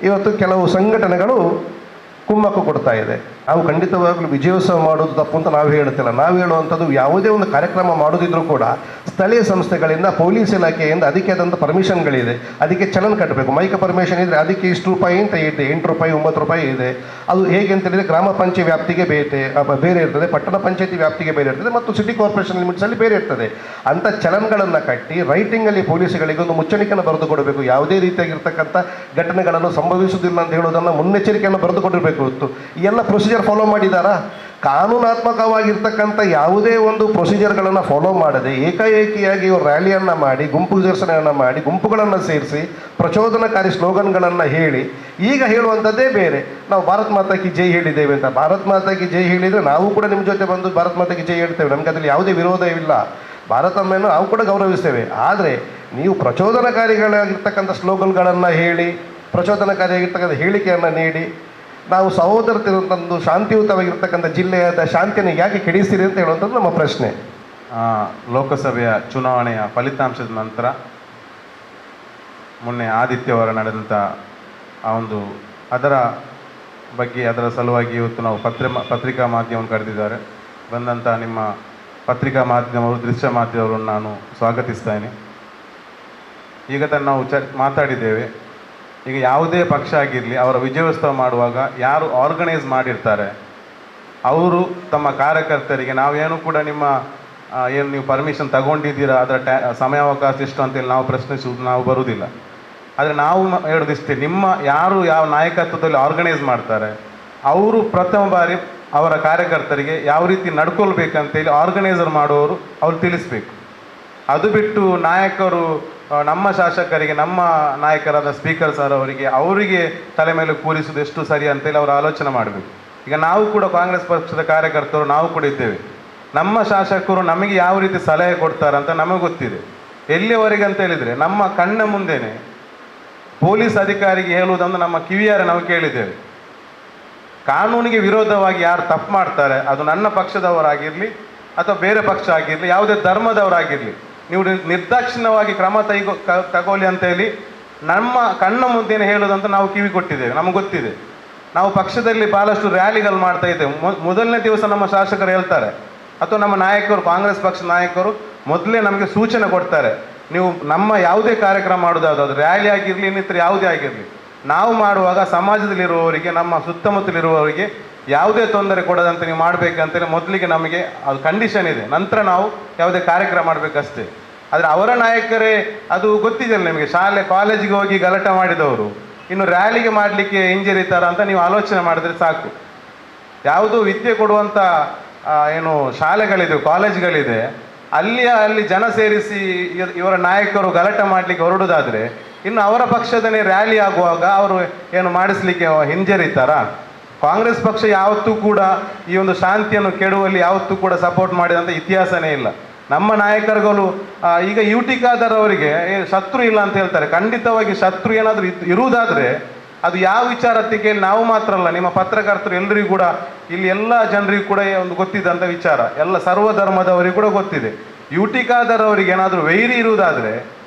ಇವತ್ತು ಕೆಲವು ಸಂಘಟನೆಗಳು ಕುಮ್ಮಕ್ಕು ಕೊಡ್ತಾ ಇದೆ. ನಾವು ಖಂಡಿತವಾಗಲೂ ವಿಜಯೋತ್ಸವ ಮಾಡೋದು ತಪ್ಪು ಅಂತ ನಾವು ಹೇಳುತ್ತಿಲ್ಲ. ನಾವು ಹೇಳುವಂಥದ್ದು ಯಾವುದೇ ಒಂದು ಕಾರ್ಯಕ್ರಮ ಮಾಡೋದಿದ್ರೂ ಕೂಡ ಸ್ಥಳೀಯ ಸಂಸ್ಥೆಗಳಿಂದ, ಪೊಲೀಸ್ ಇಲಾಖೆಯಿಂದ ಅದಕ್ಕೆ ಆದಂಥ ಪರ್ಮಿಷನ್ಗಳಿದೆ, ಅದಕ್ಕೆ ಚಲನ್ ಕಟ್ಟಬೇಕು. ಮೈಕ ಪರ್ಮಿಷನ್ ಇದ್ದರೆ ಅದಕ್ಕೆ ಇಷ್ಟು ರೂಪಾಯಿ ಅಂತ ಇದೆ, 8 ರೂಪಾಯಿ 9 ರೂಪಾಯಿ ಇದೆ. ಅದು ಹೇಗೆ ಅಂತ ಹೇಳಿದರೆ ಗ್ರಾಮ ಪಂಚಾಯತ್ ವ್ಯಾಪ್ತಿಗೆ ಬೇರೆ ಇರ್ತದೆ, ಪಟ್ಟಣ ಪಂಚಾಯತಿ ವ್ಯಾಪ್ತಿಗೆ ಬೇರೆ ಇರ್ತದೆ, ಮತ್ತು ಸಿಟಿ ಕಾರ್ಪೊರೇಷನ್ ಲಿಮಿಟ್ಸಲ್ಲಿ ಬೇರೆ ಇರ್ತದೆ. ಅಂಥ ಚಲನ್ಗಳನ್ನು ಕಟ್ಟಿ ರೈಟಿಂಗಲ್ಲಿ ಪೊಲೀಸ್ಗಳಿಗೆ ಒಂದು ಮುಚ್ಚಳಿಕೆಯನ್ನು ಬರೆದು ಕೊಡಬೇಕು. ಯಾವುದೇ ರೀತಿಯಾಗಿರ್ತಕ್ಕಂಥ ಘಟನೆಗಳನ್ನು ಸಂಭವಿಸುವುದಿಲ್ಲ ಅಂತ ಹೇಳೋದನ್ನು ಮುನ್ನೆಚ್ಚರಿಕೆಯನ್ನು ಬರೆದು ಕೊಟ್ಟಿರಬೇಕು. ಹೊತ್ತು ಈ ಎಲ್ಲ ಪ್ರೊಸೀಜರ್ ಫಾಲೋ ಮಾಡಿದಾರಾ? ಕಾನೂನಾತ್ಮಕವಾಗಿರ್ತಕ್ಕಂಥ ಯಾವುದೇ ಒಂದು ಪ್ರೊಸೀಜರ್ಗಳನ್ನು ಫಾಲೋ ಮಾಡದೆ ಏಕಾಏಕಿಯಾಗಿ ರ್ಯಾಲಿಯನ್ನು ಮಾಡಿ, ಗುಂಪು ಘರ್ಷಣೆಯನ್ನು ಮಾಡಿ, ಗುಂಪುಗಳನ್ನು ಸೇರಿಸಿ ಪ್ರಚೋದನಕಾರಿ ಸ್ಲೋಗನ್ಗಳನ್ನು ಹೇಳಿ ಈಗ ಹೇಳುವಂಥದ್ದೇ ಬೇರೆ. ನಾವು ಭಾರತ್ ಮಾತಾ ಕಿ ಜೈ ಹೇಳಿದ್ದೇವೆ ಅಂತ. ಭಾರತ್ ಮಾತಾ ಕಿ ಜೈ ಹೇಳಿದರೆ ನಾವು ಕೂಡ ನಿಮ್ಮ ಜೊತೆ ಬಂದು ಭಾರತ್ ಮಾತಾ ಕಿ ಜೈ ಹೇಳ್ತೇವೆ, ನಮಗೆ ಅದರಲ್ಲಿ ಯಾವುದೇ ವಿರೋಧವಿಲ್ಲ. ಭಾರತವನ್ನು ನಾವು ಕೂಡ ಗೌರವಿಸ್ತೇವೆ. ಆದರೆ ನೀವು ಪ್ರಚೋದನಕಾರಿಗಳಾಗಿರ್ತಕ್ಕಂಥ ಸ್ಲೋಗನ್ಗಳನ್ನು ಹೇಳಿ, ಪ್ರಚೋದನಕಾರಿಯಾಗಿರ್ತಕ್ಕಂಥ ಹೇಳಿಕೆಯನ್ನು ನೀಡಿ, ನಾವು ಸಹೋದರತೆಯೊಂದು ಶಾಂತಿಯುತವಾಗಿರ್ತಕ್ಕಂಥ ಜಿಲ್ಲೆಯಾದ ಶಾಂತಿಯನ್ನು ಯಾಕೆ ಕೆಡಿಸ್ತೀರಿ ಅಂತ ಹೇಳುವಂಥದ್ದು ನಮ್ಮ ಪ್ರಶ್ನೆ. ಲೋಕಸಭೆಯ ಚುನಾವಣೆಯ ಫಲಿತಾಂಶದ ನಂತರ ಮೊನ್ನೆ ಆದಿತ್ಯವಾರ ನಡೆದಂಥ ಅದರ ಬಗ್ಗೆ, ಅದರ ಸಲುವಾಗಿ ಇವತ್ತು ನಾವು ಪತ್ರಿಕಾ ಮಾಧ್ಯಮವನ್ನು ಕರೆದಿದ್ದಾರೆ. ಬಂದಂಥ ನಿಮ್ಮ ಪತ್ರಿಕಾ ಮಾಧ್ಯಮವರು, ದೃಶ್ಯ ಮಾಧ್ಯಮವನ್ನು ನಾನು ಸ್ವಾಗತಿಸ್ತೇನೆ. ಈಗ ತಾನು ನಾವು ಮಾತಾಡಿದ್ದೇವೆ. ಈಗ ಯಾವುದೇ ಪಕ್ಷ ಆಗಿರಲಿ, ಅವರ ವಿಜಯೋತ್ಸವ ಮಾಡುವಾಗ ಯಾರು ಆರ್ಗನೈಸ್ ಮಾಡಿರ್ತಾರೆ ಅವರು ತಮ್ಮ ಕಾರ್ಯಕರ್ತರಿಗೆ, ನಾವೇನು ಕೂಡ ನಿಮ್ಮ ಏನು ನೀವು ಪರ್ಮಿಷನ್ ತಗೊಂಡಿದ್ದೀರಾ, ಅದರ ಸಮಯಾವಕಾಶ ಎಷ್ಟು ಅಂತೇಳಿ ನಾವು ಪ್ರಶ್ನಿಸುವುದು ನಾವು ಬರುವುದಿಲ್ಲ. ಆದರೆ ನಾವು ಹೇಳೋದಿಷ್ಟೇ, ನಿಮ್ಮ ಯಾರು ಯಾವ ನಾಯಕತ್ವದಲ್ಲಿ ಆರ್ಗನೈಸ್ ಮಾಡ್ತಾರೆ ಅವರು ಪ್ರಥಮ ಬಾರಿ ಅವರ ಕಾರ್ಯಕರ್ತರಿಗೆ ಯಾವ ರೀತಿ ನಡ್ಕೊಳ್ಬೇಕಂತೇಳಿ ಆರ್ಗನೈಸರ್ ಮಾಡುವವರು ಅವ್ರು ತಿಳಿಸ್ಬೇಕು. ಅದು ಬಿಟ್ಟು ನಾಯಕರು ನಮ್ಮ ಶಾಸಕರಿಗೆ, ನಮ್ಮ ನಾಯಕರಾದ ಸ್ಪೀಕರ್ ಸರ್ ಅವರಿಗೆ ತಲೆ ಮೇಲೆ ಕೂರಿಸುವುದು ಎಷ್ಟು ಸರಿ ಅಂತೇಳಿ ಅವರು ಆಲೋಚನೆ ಮಾಡಬೇಕು. ಈಗ ನಾವು ಕೂಡ ಕಾಂಗ್ರೆಸ್ ಪಕ್ಷದ ಕಾರ್ಯಕರ್ತರು ನಾವು ಕೂಡ ಇದ್ದೇವೆ. ನಮ್ಮ ಶಾಸಕರು ನಮಗೆ ಯಾವ ರೀತಿ ಸಲಹೆ ಕೊಡ್ತಾರೆ ಅಂತ ನಮಗೆ ಗೊತ್ತಿದೆ. ಎಲ್ಲಿಯವರೆಗೆ ಅಂತ ಹೇಳಿದರೆ, ನಮ್ಮ ಕಣ್ಣ ಮುಂದೆನೇ ಪೊಲೀಸ್ ಅಧಿಕಾರಿಗೆ ಹೇಳುವುದನ್ನು ನಮ್ಮ ಕಿವಿಯಾರೆ ನಾವು ಕೇಳಿದ್ದೇವೆ. ಕಾನೂನಿಗೆ ವಿರೋಧವಾಗಿ ಯಾರು ತಪ್ಪು ಮಾಡ್ತಾರೆ, ಅದು ನನ್ನ ಪಕ್ಷದವರಾಗಿರಲಿ ಅಥವಾ ಬೇರೆ ಪಕ್ಷ ಆಗಿರಲಿ, ಯಾವುದೇ ಧರ್ಮದವರಾಗಿರಲಿ, ನೀವು ನಿರ್ದಾಕ್ಷಿಣ್ಯವಾಗಿ ಕ್ರಮ ತಗೊಳ್ಳಿ ಅಂತೇಳಿ ನಮ್ಮ ಕಣ್ಣ ಮುಂದೆನೇ ಹೇಳೋದಂತ ನಾವು ಕಿವಿ ಕೊಟ್ಟಿದ್ದೇವೆ. ನಮಗೆ ಗೊತ್ತಿದೆ. ನಾವು ಪಕ್ಷದಲ್ಲಿ ಭಾಳಷ್ಟು ರ್ಯಾಲಿಗಳು ಮಾಡ್ತಾ ಇದ್ದೇವೆ. ಮೊದಲನೇ ದಿವಸ ನಮ್ಮ ಶಾಸಕರು ಹೇಳ್ತಾರೆ ಅಥವಾ ನಮ್ಮ ನಾಯಕರು, ಕಾಂಗ್ರೆಸ್ ಪಕ್ಷದ ನಾಯಕರು ಮೊದಲೇ ನಮಗೆ ಸೂಚನೆ ಕೊಡ್ತಾರೆ, ನೀವು ನಮ್ಮ ಯಾವುದೇ ಕಾರ್ಯಕ್ರಮ ಮಾಡೋದಾದ್ರು, ಅದು ರ್ಯಾಲಿ ಆಗಿರಲಿ ಇನ್ನಿತರ ಯಾವುದೇ ಆಗಿರಲಿ, ನಾವು ಮಾಡುವಾಗ ಸಮಾಜದಲ್ಲಿರುವವರಿಗೆ, ನಮ್ಮ ಸುತ್ತಮುತ್ತಲಿರುವವರಿಗೆ ಯಾವುದೇ ತೊಂದರೆ ಕೊಡದಂತೆ ನೀವು ಮಾಡಬೇಕಂತೇಳಿ ಮೊದಲಿಗೆ ನಮಗೆ ಅದು ಕಂಡೀಷನ್ ಇದೆ. ನಂತರ ನಾವು ಯಾವುದೇ ಕಾರ್ಯಕ್ರಮ ಮಾಡಬೇಕಷ್ಟೇ. ಆದರೆ ಅವರ ನಾಯಕರೇ ಅದು ಗೊತ್ತಿದೆಯಲ್ಲ ನಿಮಗೆ, ಶಾಲೆ ಕಾಲೇಜಿಗೆ ಹೋಗಿ ಗಲಾಟೆ ಮಾಡಿದವರು ಇನ್ನು ರ್ಯಾಲಿಗೆ ಮಾಡಲಿಕ್ಕೆ ಹಿಂಜರಿತಾರ ಅಂತ ನೀವು ಆಲೋಚನೆ ಮಾಡಿದ್ರೆ ಸಾಕು. ಯಾವುದೋ ವಿದ್ಯೆ ಕೊಡುವಂಥ ಏನು ಶಾಲೆಗಳಿದೆ, ಕಾಲೇಜ್ಗಳಿದೆ, ಅಲ್ಲಿ ಜನ ಸೇರಿಸಿ ಇವರ ನಾಯಕರು ಗಲಾಟೆ ಮಾಡಲಿಕ್ಕೆ ಹೊರಡುವುದಾದರೆ ಇನ್ನು ಅವರ ಪಕ್ಷದನೇ ರ್ಯಾಲಿ ಆಗುವಾಗ ಅವರು ಏನು ಮಾಡಿಸ್ಲಿಕ್ಕೆ ಹಿಂಜರಿತಾರ? ಕಾಂಗ್ರೆಸ್ ಪಕ್ಷ ಯಾವತ್ತೂ ಕೂಡ ಈ ಒಂದು ಶಾಂತಿಯನ್ನು ಕೆಡುವಲ್ಲಿ ಯಾವತ್ತೂ ಕೂಡ ಸಪೋರ್ಟ್ ಮಾಡಿದಂಥ ಇತಿಹಾಸನೇ ಇಲ್ಲ. ನಮ್ಮ ನಾಯಕರುಗಳು ಈಗ ಯು ಟಿ ಖಾದರ್ ಅವರಿಗೆ ಶತ್ರು ಇಲ್ಲ ಅಂತ ಹೇಳ್ತಾರೆ. ಖಂಡಿತವಾಗಿ ಶತ್ರು ಏನಾದರೂ ಇರುವುದಾದರೆ ಅದು ಯಾವ ವಿಚಾರಕ್ಕೆ ಕೇಳಿ ನಾವು ಮಾತ್ರ ಅಲ್ಲ, ನಿಮ್ಮ ಪತ್ರಕರ್ತರು ಎಲ್ಲರಿಗೂ ಕೂಡ, ಇಲ್ಲಿ ಎಲ್ಲ ಜನರಿಗೂ ಕೂಡ ಒಂದು ಗೊತ್ತಿದ್ದಂಥ ವಿಚಾರ, ಎಲ್ಲ ಸರ್ವಧರ್ಮದವರಿಗೂ ಕೂಡ ಗೊತ್ತಿದೆ. ಯು ಟಿ ಖಾದರ್ ಅವರಿಗೆ ಏನಾದರೂ ವೈರಿ ಇರುವುದಾದರೆ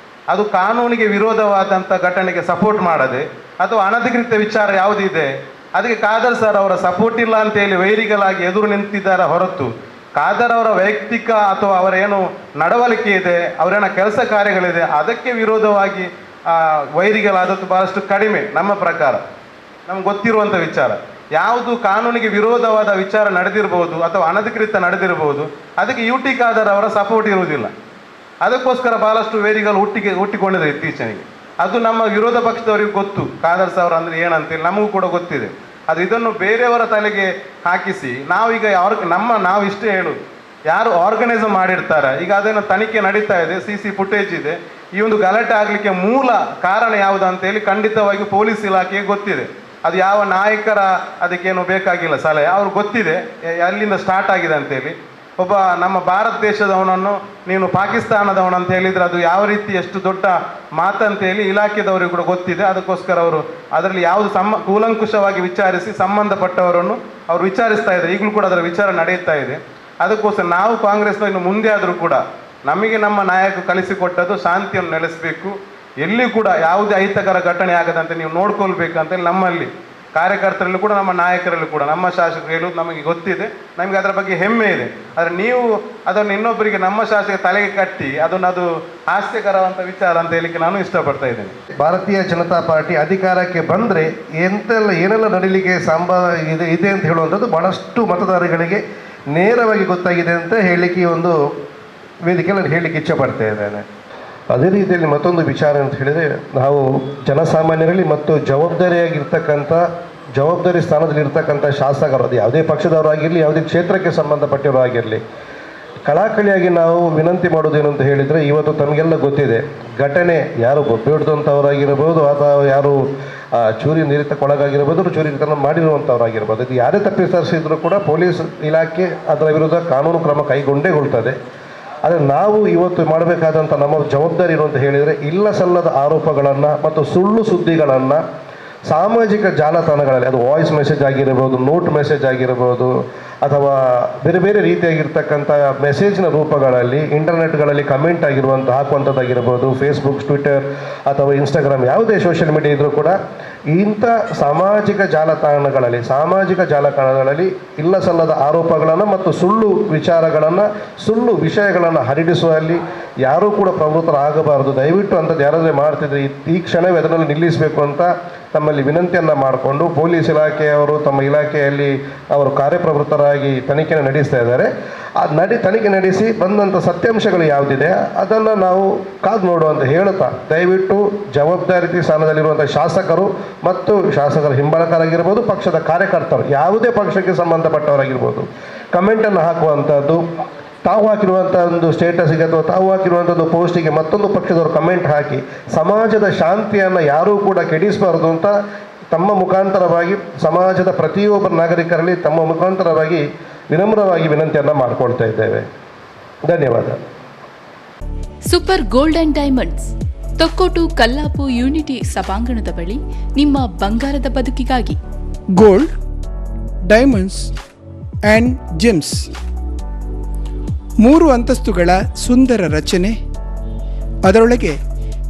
ಅದು ಕಾನೂನಿಗೆ ವಿರೋಧವಾದಂಥ ಘಟನೆಗೆ ಸಪೋರ್ಟ್ ಮಾಡದೆ ಅಥವಾ ಅನಧಿಕೃತ ವಿಚಾರ ಯಾವುದಿದೆ ಅದಕ್ಕೆ ಖಾದರ್ ಸರ್ ಅವರ ಸಪೋರ್ಟ್ ಇಲ್ಲ ಅಂತೇಳಿ ವೈರಿಗಳಾಗಿ ಎದುರು ನಿಂತಿದ್ದಾರೆ ಹೊರತು, ಖಾದರ್ ಅವರ ವೈಯಕ್ತಿಕ ಅಥವಾ ಅವರ ಏನು ನಡವಳಿಕೆ ಇದೆ, ಅವರೇನ ಕೆಲಸ ಕಾರ್ಯಗಳಿದೆ, ಅದಕ್ಕೆ ವಿರೋಧವಾಗಿ ವೈರಿಗಳಾದದ್ದು ಭಾಳಷ್ಟು ಕಡಿಮೆ ನಮ್ಮ ಪ್ರಕಾರ. ನಮ್ಗೆ ಗೊತ್ತಿರುವಂಥ ವಿಚಾರ ಯಾವುದು ಕಾನೂನಿಗೆ ವಿರೋಧವಾದ ವಿಚಾರ ನಡೆದಿರ್ಬೋದು ಅಥವಾ ಅನಧಿಕೃತ ನಡೆದಿರ್ಬೋದು, ಅದಕ್ಕೆ ಯು ಟಿ ಖಾದರ್ ಅವರ ಸಪೋರ್ಟ್ ಇರುವುದಿಲ್ಲ. ಅದಕ್ಕೋಸ್ಕರ ಭಾಳಷ್ಟು ವೈರಿಗಳು ಹುಟ್ಟಿಕೊಂಡಿದೆ ಇತ್ತೀಚೆಗೆ. ಅದು ನಮ್ಮ ವಿರೋಧ ಪಕ್ಷದವರಿಗೆ ಗೊತ್ತು, ಖಾದರ್ ಸಾವ್ರ ಅಂದರೆ ಏನಂತೇಳಿ ನಮಗೂ ಕೂಡ ಗೊತ್ತಿದೆ. ಅದು ಇದನ್ನು ಬೇರೆಯವರ ತಲೆಗೆ ಹಾಕಿಸಿ ನಾವೀಗ ನಾವು ಇಷ್ಟೇ ಹೇಳೋದು, ಯಾರು ಆರ್ಗನೈಸ್ ಮಾಡಿರ್ತಾರೆ, ಈಗ ಅದನ್ನು ತನಿಖೆ ನಡೀತಾ ಇದೆ, CC ಫುಟೇಜ್ ಇದೆ. ಈ ಒಂದು ಗಲಾಟೆ ಆಗಲಿಕ್ಕೆ ಮೂಲ ಕಾರಣ ಯಾವುದು ಅಂತೇಳಿ ಖಂಡಿತವಾಗಿ ಪೊಲೀಸ್ ಇಲಾಖೆಗೆ ಗೊತ್ತಿದೆ. ಅದು ಯಾವ ನಾಯಕರ ಅದಕ್ಕೇನು ಬೇಕಾಗಿಲ್ಲ ಸಲಹೆ, ಅವ್ರಿಗೆ ಗೊತ್ತಿದೆ ಅಲ್ಲಿಂದ ಸ್ಟಾರ್ಟ್ ಆಗಿದೆ ಅಂತೇಳಿ. ಒಬ್ಬ ನಮ್ಮ ಭಾರತ ದೇಶದವನನ್ನು ನೀನು ಪಾಕಿಸ್ತಾನದವನು ಅಂತ ಹೇಳಿದರೆ ಅದು ಯಾವ ರೀತಿ ಎಷ್ಟು ದೊಡ್ಡ ಮಾತಂತೇಳಿ ಇಲಾಖೆದವರಿಗೆ ಕೂಡ ಗೊತ್ತಿದೆ. ಅದಕ್ಕೋಸ್ಕರ ಅವರು ಅದರಲ್ಲಿ ಯಾವುದು ಕೂಲಂಕುಷವಾಗಿ ವಿಚಾರಿಸಿ ಸಂಬಂಧಪಟ್ಟವರನ್ನು ಅವರು ವಿಚಾರಿಸ್ತಾ ಇದ್ದಾರೆ. ಈಗಲೂ ಕೂಡ ಅದರ ವಿಚಾರ ನಡೆಯುತ್ತಾ ಇದೆ. ಅದಕ್ಕೋಸ್ಕರ ನಾವು ಕಾಂಗ್ರೆಸ್ನ ಇನ್ನು ಮುಂದೆ ಆದರೂ ಕೂಡ ನಮಗೆ ನಮ್ಮ ನಾಯಕ ಕಲಿಸಿಕೊಟ್ಟದ್ದು ಶಾಂತಿಯನ್ನು ನೆಲೆಸಬೇಕು, ಎಲ್ಲಿ ಕೂಡ ಯಾವುದೇ ಅಹಿತಕರ ಘಟನೆ ಆಗದಂತೆ ನೀವು ನೋಡ್ಕೊಳ್ಬೇಕಂತೇಳಿ ನಮ್ಮಲ್ಲಿ ಕಾರ್ಯಕರ್ತರಲ್ಲೂ ಕೂಡ ನಮ್ಮ ನಾಯಕರಲ್ಲೂ ಕೂಡ ನಮ್ಮ ಶಾಸಕರು ಹೇಳುವುದು ನಮಗೆ ಗೊತ್ತಿದೆ, ನಮಗೆ ಅದರ ಬಗ್ಗೆ ಹೆಮ್ಮೆ ಇದೆ. ಆದರೆ ನೀವು ಅದನ್ನು ಇನ್ನೊಬ್ಬರಿಗೆ ನಮ್ಮ ಶಾಸಕ ತಲೆಗೆ ಕಟ್ಟಿ ಅದು ಹಾಸ್ಯಕರವಂಥ ವಿಚಾರ ಅಂತ ಹೇಳಲಿಕ್ಕೆ ನಾನು ಇಷ್ಟಪಡ್ತಾ ಇದ್ದೇನೆ. ಭಾರತೀಯ ಜನತಾ ಪಾರ್ಟಿ ಅಧಿಕಾರಕ್ಕೆ ಬಂದರೆ ಏನೆಲ್ಲ ನಡೀಲಿಕ್ಕೆ ಇದೆ ಅಂತ ಹೇಳುವಂಥದ್ದು ಭಾಳಷ್ಟು ಮತದಾರಗಳಿಗೆ ನೇರವಾಗಿ ಗೊತ್ತಾಗಿದೆ ಅಂತ ಹೇಳಲಿಕ್ಕೆ ಈ ಒಂದು ವೇದಿಕೆಯಲ್ಲಿ ನಾನು ಹೇಳಲಿಕ್ಕೆ ಇಚ್ಛೆಪಡ್ತಾ ಇದ್ದೇನೆ. ಅದೇ ರೀತಿಯಲ್ಲಿ ಮತ್ತೊಂದು ವಿಚಾರ ಅಂತ ಹೇಳಿದರೆ, ನಾವು ಜನಸಾಮಾನ್ಯರಲ್ಲಿ ಮತ್ತು ಜವಾಬ್ದಾರಿ ಸ್ಥಾನದಲ್ಲಿರ್ತಕ್ಕಂಥ ಶಾಸಕರು, ಅದು ಯಾವುದೇ ಪಕ್ಷದವರಾಗಿರಲಿ, ಯಾವುದೇ ಕ್ಷೇತ್ರಕ್ಕೆ ಸಂಬಂಧಪಟ್ಟಿರೋರಾಗಿರಲಿ, ಕಳಕಳಿಯಾಗಿ ನಾವು ವಿನಂತಿ ಮಾಡೋದೇನು ಅಂತ ಹೇಳಿದರೆ, ಇವತ್ತು ತಮಗೆಲ್ಲ ಗೊತ್ತಿದೆ, ಘಟನೆ ಯಾರು ಬೇಡ್ದಂಥವರಾಗಿರ್ಬೋದು ಅಥವಾ ಯಾರು ಚೂರಿ ನಿರಿತಕ್ಕೊಳಗಾಗಿರ್ಬೋದು, ಚೂರಿ ಮಾಡಿರುವಂಥವರಾಗಿರ್ಬೋದು, ಇದು ಯಾರೇ ತಪ್ಪಿಸಿದ್ರು ಕೂಡ ಪೊಲೀಸ್ ಇಲಾಖೆ ಅದರ ವಿರುದ್ಧ ಕಾನೂನು ಕ್ರಮ ಕೈಗೊಂಡೇ. ಆದರೆ ನಾವು ಇವತ್ತು ಮಾಡಬೇಕಾದಂಥ ನಮ್ಮ ಜವಾಬ್ದಾರಿ ಏನು ಅಂತ ಹೇಳಿದರೆ, ಇಲ್ಲ ಸಲ್ಲದ ಆರೋಪಗಳನ್ನು ಮತ್ತು ಸುಳ್ಳು ಸುದ್ದಿಗಳನ್ನು ಸಾಮಾಜಿಕ ಜಾಲತಾಣಗಳಲ್ಲಿ, ಅದು ವಾಯ್ಸ್ ಮೆಸೇಜ್ ಆಗಿರ್ಬೋದು, ನೋಟ್ ಮೆಸೇಜ್ ಆಗಿರ್ಬೋದು, ಅಥವಾ ಬೇರೆ ಬೇರೆ ರೀತಿಯಾಗಿರ್ತಕ್ಕಂಥ ಮೆಸೇಜ್ನ ರೂಪಗಳಲ್ಲಿ ಇಂಟರ್ನೆಟ್ಗಳಲ್ಲಿ ಕಮೆಂಟ್ ಹಾಕುವಂಥದ್ದಾಗಿರ್ಬೋದು, ಫೇಸ್ಬುಕ್, ಟ್ವಿಟರ್ ಅಥವಾ ಇನ್ಸ್ಟಾಗ್ರಾಮ್, ಯಾವುದೇ ಸೋಷಿಯಲ್ ಮೀಡಿಯಾ ಇದ್ದರೂ ಕೂಡ ಇಂಥ ಸಾಮಾಜಿಕ ಜಾಲತಾಣಗಳಲ್ಲಿ ಇಲ್ಲ ಸಲ್ಲದ ಆರೋಪಗಳನ್ನು ಮತ್ತು ಸುಳ್ಳು ವಿಷಯಗಳನ್ನು ಹರಡಿಸುವಲ್ಲಿ ಯಾರೂ ಕೂಡ ಪ್ರವೃತ್ತರಾಗಬಾರದು. ದಯವಿಟ್ಟು ಅಂಥದ್ದು ಯಾರಾದರೂ ಮಾಡ್ತಿದ್ರೆ ಈ ಕ್ಷಣವೇ ಅದನ್ನು ನಿಲ್ಲಿಸಬೇಕು ಅಂತ ತಮ್ಮಲ್ಲಿ ವಿನಂತಿಯನ್ನು ಮಾಡಿಕೊಂಡು, ಪೊಲೀಸ್ ಇಲಾಖೆಯವರು ತಮ್ಮ ಇಲಾಖೆಯಲ್ಲಿ ಅವರು ಕಾರ್ಯಪ್ರವೃತ್ತರಾಗಿ ಪರವಾಗಿ ತನಿಖೆಯನ್ನು ನಡೆಸ್ತಾ ಇದ್ದಾರೆ. ತನಿಖೆ ನಡೆಸಿ ಬಂದಂಥ ಸತ್ಯಾಂಶಗಳು ಯಾವುದಿದೆ ಅದನ್ನು ನಾವು ಕಾದು ನೋಡುವಂತ ಹೇಳುತ್ತಾ, ದಯವಿಟ್ಟು ಜವಾಬ್ದಾರಿ ಸ್ಥಾನದಲ್ಲಿರುವಂಥ ಶಾಸಕರು ಮತ್ತು ಶಾಸಕರ ಹಿಂಬಾಲಕರಾಗಿರ್ಬೋದು, ಪಕ್ಷದ ಕಾರ್ಯಕರ್ತರು, ಯಾವುದೇ ಪಕ್ಷಕ್ಕೆ ಸಂಬಂಧಪಟ್ಟವರಾಗಿರ್ಬೋದು, ಕಮೆಂಟನ್ನು ಹಾಕುವಂಥದ್ದು, ತಾವು ಹಾಕಿರುವಂಥ ಒಂದು ಸ್ಟೇಟಸ್ಗೆ ಅಥವಾ ತಾವು ಹಾಕಿರುವಂಥದ್ದು ಪೋಸ್ಟಿಗೆ ಮತ್ತೊಂದು ಪಕ್ಷದವರು ಕಮೆಂಟ್ ಹಾಕಿ ಸಮಾಜದ ಶಾಂತಿಯನ್ನು ಯಾರೂ ಕೂಡ ಕೆಡಿಸಬಾರದು ಅಂತ ತಮ್ಮ ಮುಖಾಂತರವಾಗಿ ಸಮಾಜದ ಪ್ರತಿಯೊಬ್ಬ ನಾಗರಿಕರಲ್ಲಿ ತಮ್ಮ ಮುಖಾಂತರವಾಗಿ ವಿನಮ್ರವಾಗಿ ವಿನಂತಿಯನ್ನು ಮಾಡಿಕೊಳ್ತಾ ಇದ್ದೇವೆ. ಧನ್ಯವಾದ. Super gold and diamonds, Thokkottu Kallapu unity ಸಭಾಂಗಣದ ಬಳಿ ನಿಮ್ಮ ಬಂಗಾರದ ಬದುಕಿಗಾಗಿ. ಗೋಲ್ಡ್, ಡೈಮಂಡ್ಸ್ ಆ್ಯಂಡ್ ಜೆಮ್ಸ್, 3 ಅಂತಸ್ತುಗಳ ಸುಂದರ ರಚನೆ, ಅದರೊಳಗೆ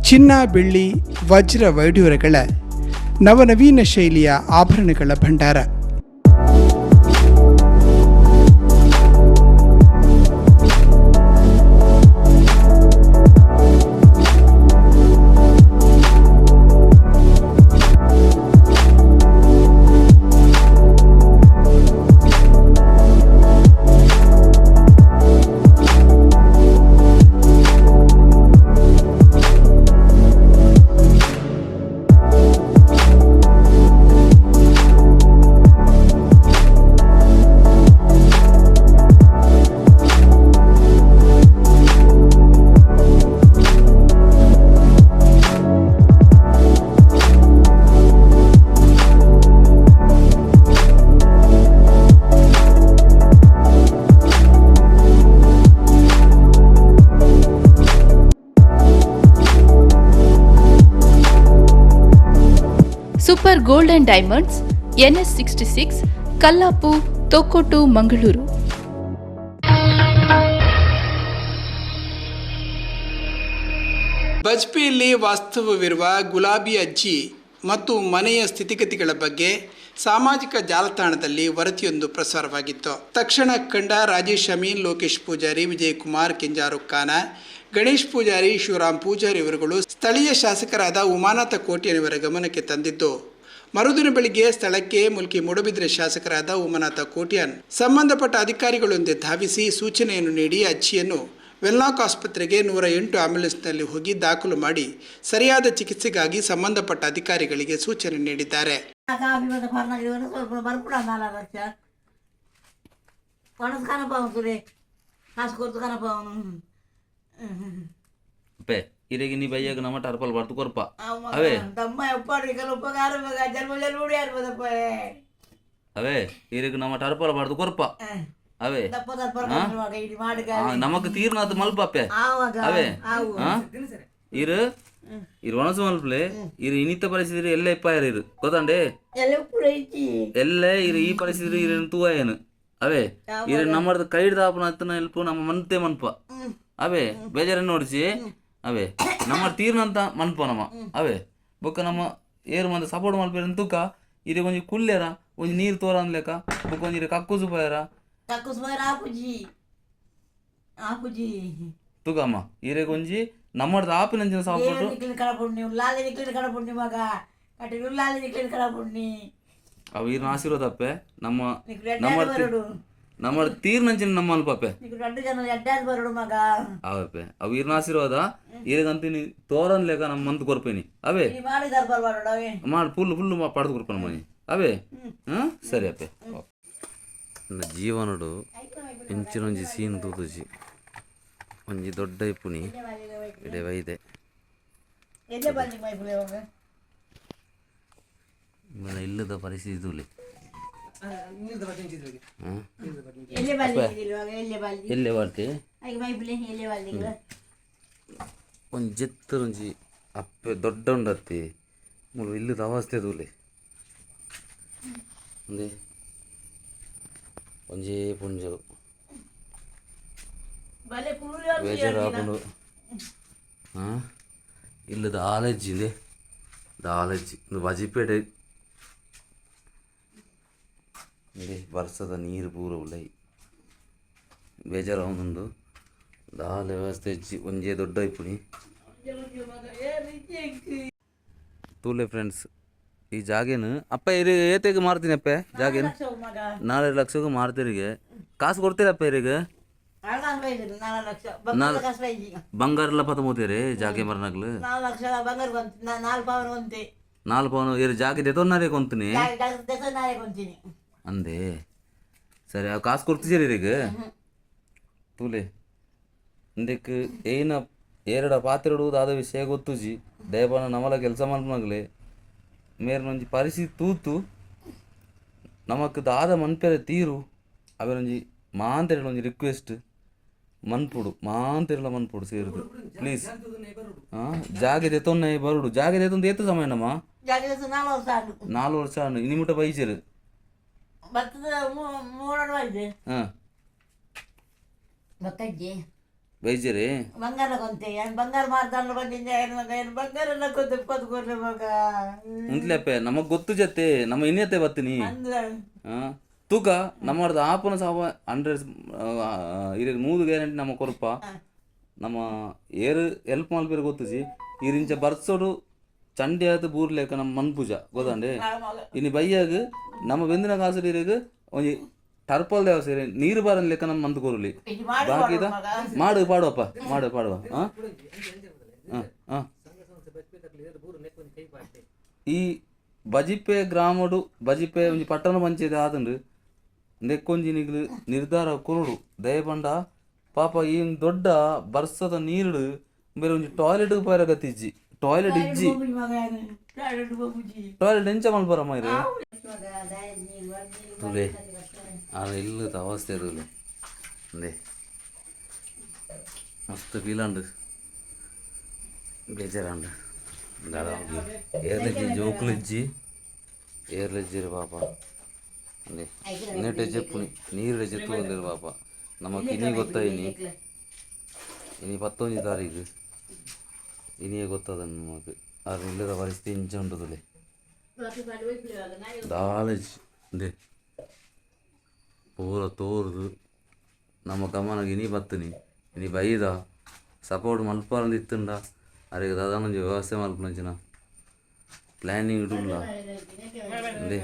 ಚಿನ್ನ, ಬೆಳ್ಳಿ, ವಜ್ರ ವೈಢೂರ್ಯಗಳ ನವನವೀನ ಶೈಲಿಯ ಆಭರಣಗಳ ಭಂಡಾರ. Super gold and diamonds, NS66, Kallapu, Thokkottu, Mangaluru. ಬಜ್ಪೆಯಲ್ಲಿ ವಾಸ್ತವವಿರುವ ಗುಲಾಬಿ ಅಜ್ಜಿ ಮತ್ತು ಮನೆಯ ಸ್ಥಿತಿಗತಿಗಳ ಬಗ್ಗೆ ಸಾಮಾಜಿಕ ಜಾಲತಾಣದಲ್ಲಿ ವರದಿಯೊಂದು ಪ್ರಸಾರವಾಗಿತ್ತು. ತಕ್ಷಣ ಕಂಡ ರಾಜೇಶ್ ಅಮೀನ್, ಲೋಕೇಶ್ ಪೂಜಾರಿ, ವಿಜಯಕುಮಾರ್, ಕೆಂಜಾರು ಖಾನ, ಗಣೇಶ್ ಪೂಜಾರಿ, ಶಿವರಾಮ್ ಪೂಜಾರಿ ಇವರುಗಳು ಸ್ಥಳೀಯ ಶಾಸಕರಾದ ಉಮಾನಾಥ ಕೋಟ್ಯಾನಿಯವರ ಗಮನಕ್ಕೆ ತಂದಿದ್ದು, ಮರುದಿನ ಬೆಳಿಗ್ಗೆ ಸ್ಥಳಕ್ಕೆ ಮುಲ್ಕಿ ಮೂಡಬಿದ್ರೆ ಶಾಸಕರಾದ ಉಮಾನಾಥ ಕೋಟ್ಯಾನ್ ಸಂಬಂಧಪಟ್ಟ ಅಧಿಕಾರಿಗಳೊಂದಿಗೆ ಧಾವಿಸಿ ಸೂಚನೆಯನ್ನು ನೀಡಿ ಅಜ್ಜಿಯನ್ನು ವೆಲ್ಲಾಕ್ ಆಸ್ಪತ್ರೆಗೆ 108 ಆಂಬ್ಯುಲೆನ್ಸ್ನಲ್ಲಿ ಹೋಗಿ ದಾಖಲು ಮಾಡಿ ಸರಿಯಾದ ಚಿಕಿತ್ಸೆಗಾಗಿ ಸಂಬಂಧಪಟ್ಟ ಅಧಿಕಾರಿಗಳಿಗೆ ಸೂಚನೆ ನೀಡಿದ್ದಾರೆ. ಇರೆಗಿ ನೀ ಬೈಯಾಗ ನಮ್ಮ ಟರ್ಪಲ್ ಬರ್ತು ಕೊರ್ಪ ಅವೇ ಅವೇ ಇರೆಗಿ ನಮ್ಮ ಟರ್ಪಲ್ ಬರ್ದು ಕೊರ್ಪ ಅವೇ ನಮಕ್ ತೀರ್ನಾದ ಮಲ್ಪಪ್ಪೆ ಅವೇ ಇರು ಇರು ಒಣಸು ಮಲ್ಪಲೆ ಇರು ಇನಿತ ಪರಿಸ್ಥಿತಿ ಎಲ್ಲ ಇಪ್ಪಾಯರು ಇರು ಗೊತ್ತಂಡೆ ಎಲ್ಲ ಇರು ಈ ಪರಿಸ್ಥಿತಿ ಇರು ತೂಯನು ಅವೇ ಇರು ನಮ್ಮದು ಕೈಡ್ದ ಆಪನ ಹೆಲ್ಪ್ ನಮ್ಮ ಮನ್ತೆ ಮನ್ಪ ಅವೇ ಬೇಜಾರ ನೋಡಿಸಿ ಅವೇ ನಮ್ಮ ತೀರ್ನಂತ ಮನ್ಪ ನಮ್ಮ ಅವೇ ಬೊಕ್ಕ ನಮ್ಮ ಏರು ಮಂದ ಸಪೋರ್ಟ್ ಮಲ್ಪೇರ ತೂಕ ಇರು ಕೊಂಚ ಕುಲ್ಲೇರ ಒಂಜಿ ನೀರು ತೋರ ಅನ್ಲೆಕ್ಕ ಬೊಕ್ಕ ಒಂಜಿ ಕಕ್ಕುಸು ಪಾಯರ ತೂಕಮ್ಮ ಇರೆ ಕೊಂಜಿ ನಮ್ಮದ ಆಪಿನಂಚಿನ ಸಪೋರ್ಟ್ ಅವು ಈರ್ನ ಆಶೀರ್ವಾದ ಅಪ್ಪೆ ನಮ್ಮ ನಮ್ಮ ತೀರ್ನಂಚಿನ ನಮ್ಮ ಅಲ್ಪಪ್ಪೆ ಅವಪ್ಪೆ ಅವು ಈರ್ನ ಆಶೀರ್ವಾದ ಇರಗಂತೀನಿ ತೋರನ್ ಲೆಕ್ಕ ನಮ್ಮ ಮಂತ್ ಕೊರ್ಪೇನಿ ಅವೇ ಮಾಡಿ ಫುಲ್ ಪಡೆದು ಕೊರ್ಪಣ ಮನಿ ಅವೇ ಸರಿ ಅಪ್ಪೆ ನನ್ನ ಜೀವನಡು ಇಂಚಿನೊಂಜಿ ಸೀನ್ ತೂತುಜಿ ಒಂಜಿ ದೊಡ್ಡ ಇಪ್ಪುನಿ ಇಡೆ ವೈದೆ ಇಲ್ಲದ ಪರಿಸ್ಥಿತಿ ತುಲಿ ಎಲ್ಲೇ ಬರ್ತಿ ಒಂದು ಜೆತ್ತರೊಂಜಿ ಅಪ್ಪೆ ದೊಡ್ಡ ಉಂಡತ್ತಿ ಮುಳು ಇಲ್ಲದ ಅವಸ್ಥೆ ತೂಲಿ ಒಂದೇ ಒಂಜೇ ಪುಂಜರು ಬೇಜಾರಾಪುಂಡು ಇಲ್ಲದ ಆಲಜ್ಜಿ ಇದೆ ಆಲಜ್ಜಿ ಒಂದು ಬಜಿಪೇಟೆ ವರ್ಷದ ನೀರು ಪೂರ ಉಳ್ಳೈ ಬೇಜಾರಾವೊಂದು ದಾಲ ವ್ಯವಸ್ಥೆ ಒಂಜೇ ದೊಡ್ಡ ಇಪ್ಪುನಿ ತೂಲೆ ಫ್ರೆಂಡ್ಸ್ ಈ ಜಾಗೇನು ಅಪ್ಪ ಇರಿ ಏತೆಗೆ ಮಾರ್ತೀನಿ ಅಪ್ಪ ಜಾಗೇನು 4 ಲಕ್ಷಕ್ಕೆ ಮಾರ್ತೀರಿಗೆ ಕಾಸು ಕೊಡ್ತೀರಪ್ಪ ಇರಿಗೆ ಬಂಗಾರ ಎಲ್ಲ ಪತ ಮೂತೀರಿ ಜಾಗೆ ಮರನಾಗ್ಲು 4 ಪವನು ಇರು ಜಾಗ ತೆತ್ತೊನ್ನಾರೇ ಕೊಂತೀನಿ ಅಂದೆ ಸರಿ ಅವು ಕಾಸು ಕೊಡ್ತಿದ್ದೀರಿ ಇರಿಗೆ ತೂಲೆ ಇಂದಕ್ಕೆ ಏನ ಎರಡ ಪಾತ್ರೆ ಇಡುವುದು ಆದ ವಿಷಯ ಗೊತ್ತುಜಿ ದಯಪಾನ ನಮಲ ಕೆಲಸ ಮಾಡ್ನಾಗ್ಲೆ ಮೇರನೊಂಜಿ ಪರಿಸ್ಥಿತಿ ತೂತು ನಮಕ್ ದಾದ ಮನ್ಪೆರೆ ತೀರು ಅವೇನೊಂಜಿ ಮಾಂತೆರಲ ಒಂಜಿ ರಿಕ್ವೆಸ್ಟ್ ಮನ್ಪುಡು ಮಾಂತೆರಲ ಮನ್ಪುಡು ಸೇರುದು ಪ್ಲೀಸ್ ಜಾಗೆ ತೆತ್ತೊನ್ನೆ ಬರುಡು ಜಾಗೆ ತೆತ್ತೊಂದು ಎತ್ತು ಸಮಯ ನಮ್ಮ 4 ವರ್ಷ ಇನಿ ಮುಟ್ಟ ಬೈಸರು ಬೈಜರಿ ಉಂಟ್ಲೆಪ್ಪೆ ನಮಗ್ ಗೊತ್ತು ಜತೆ ನಮ್ಮ ಇನ್ನತೆ ಬತ್ತೀನಿ ತೂಕ ನಮ್ಮದು ಆಪನ ಸಾವ 100 ಇರ 100 ಗ್ಯಾರಂಟಿ ನಮ್ಮ ಕೊರಪ ನಮ್ಮ ಏರು ಹೆಲ್ಪ್ ಮಲ್ಪೇರು ಗೊತ್ತುಜಿ ಇರಿಂಚ ಬರ್ಸೋಡು ಚಂಡೆ ಆದ ಬೂರ್ಲೇಕ ನಮ್ಮ ಮನ್ಪೂಜ ಗೊತ್ತಂಡೆ ಇನ್ನು ಬೈಯಾಗ ನಮ್ಮ ಬೆಂದಿನ ಕಾಸರಿಗೆ ಒಂಜಿ ಟರ್ಪಲ್ ದೇವ ಸೇರಿ ನೀರು ಬಾರನ್ ಲೆಕ್ಕ ನಮ್ಮ ಮಂದು ಕೊರಲಿ ಬಾಕಿದ ಮಾಡು ಪಾಡುವಪ್ಪ ಪಾಡುವ ಈ ಬಜಿಪೆ ಗ್ರಾಮಡು ಬಜಿಪೆ ಒಂಜಿ ಪಟ್ಟಣ ಪಂಚಾಯತ್ ಆದಂಡು ನೆಕ್ಕೊಂಜಿನಿಗ್ಲು ನಿರ್ಧಾರ ಕೊರುಡು ದಯಪಂಡ ಪಾಪ ಈ ದೊಡ್ಡ ಬರ್ಸದ ನೀರು ಬೇರೆ ಒಂಜಿ ಟಾಯ್ಲೆಟ್ ಪೈರ ಗತಿಜ್ಜಿ ಟಾಯ್ಲೆಟ್ ಇಜ್ಜಿ ಟಾಯ್ಲೆಟ್ ಎಂಚ ಮಲ್ಬರಮ್ಮ ಇದು ತುಲೆ ಇಲ್ಲ ಅವಸ್ಥೆ ಇರಲಿ ಅಂದೆ ಮಸ್ತ್ ಫೀಲಾಂಡು ಬೇಜಾರಂಡು ಏರ್ಲಜ್ಜಿ ಜೋಕ್ಲಜ್ಜಿ ಏರ್ಲಜ್ಜಿರು ಪಾಪ ಅಂದೆ ನೆಟ್ಟೆ ಚೆಪ್ಪುನಿ ನೀರು ಚೆತ್ತು ಬಂದಿರು ಪಾಪ ನಮಕ್ ಇನಿ ಗೊತ್ತಾಯಿನಿ ಇನಿ 11 ತಾರೀಕು ಇನಿಯೇ ಗೊತ್ತದ ನಮಗೆ ಅದು ಇಲ್ಲದ ಪರಿಸ್ಥಿತಿ ಇಂಚ ಉಂಟು ತುಲೆ ದಾಳಜ್ ಅಂದೆ ಪೂರ ತೋರ್ದು ನಮ್ಮ ಗಮನಗೆ ಇನಿ ಬತ್ತನಿ ಇನಿ ಬೈದ ಸಪೋರ್ಟ್ ಮಲ್ಪಾರಂದಿತ್ತುಂಡ ಅರೆಗೆ ದಾದಾನೊಂಜಿ ವ್ಯವಸ್ಥೆ ಮಲ್ಪನಂಚಿನ ಪ್ಲ್ಯಾನಿಂಗ್ ಇಡುಲ್ಲ ಅಂದೆ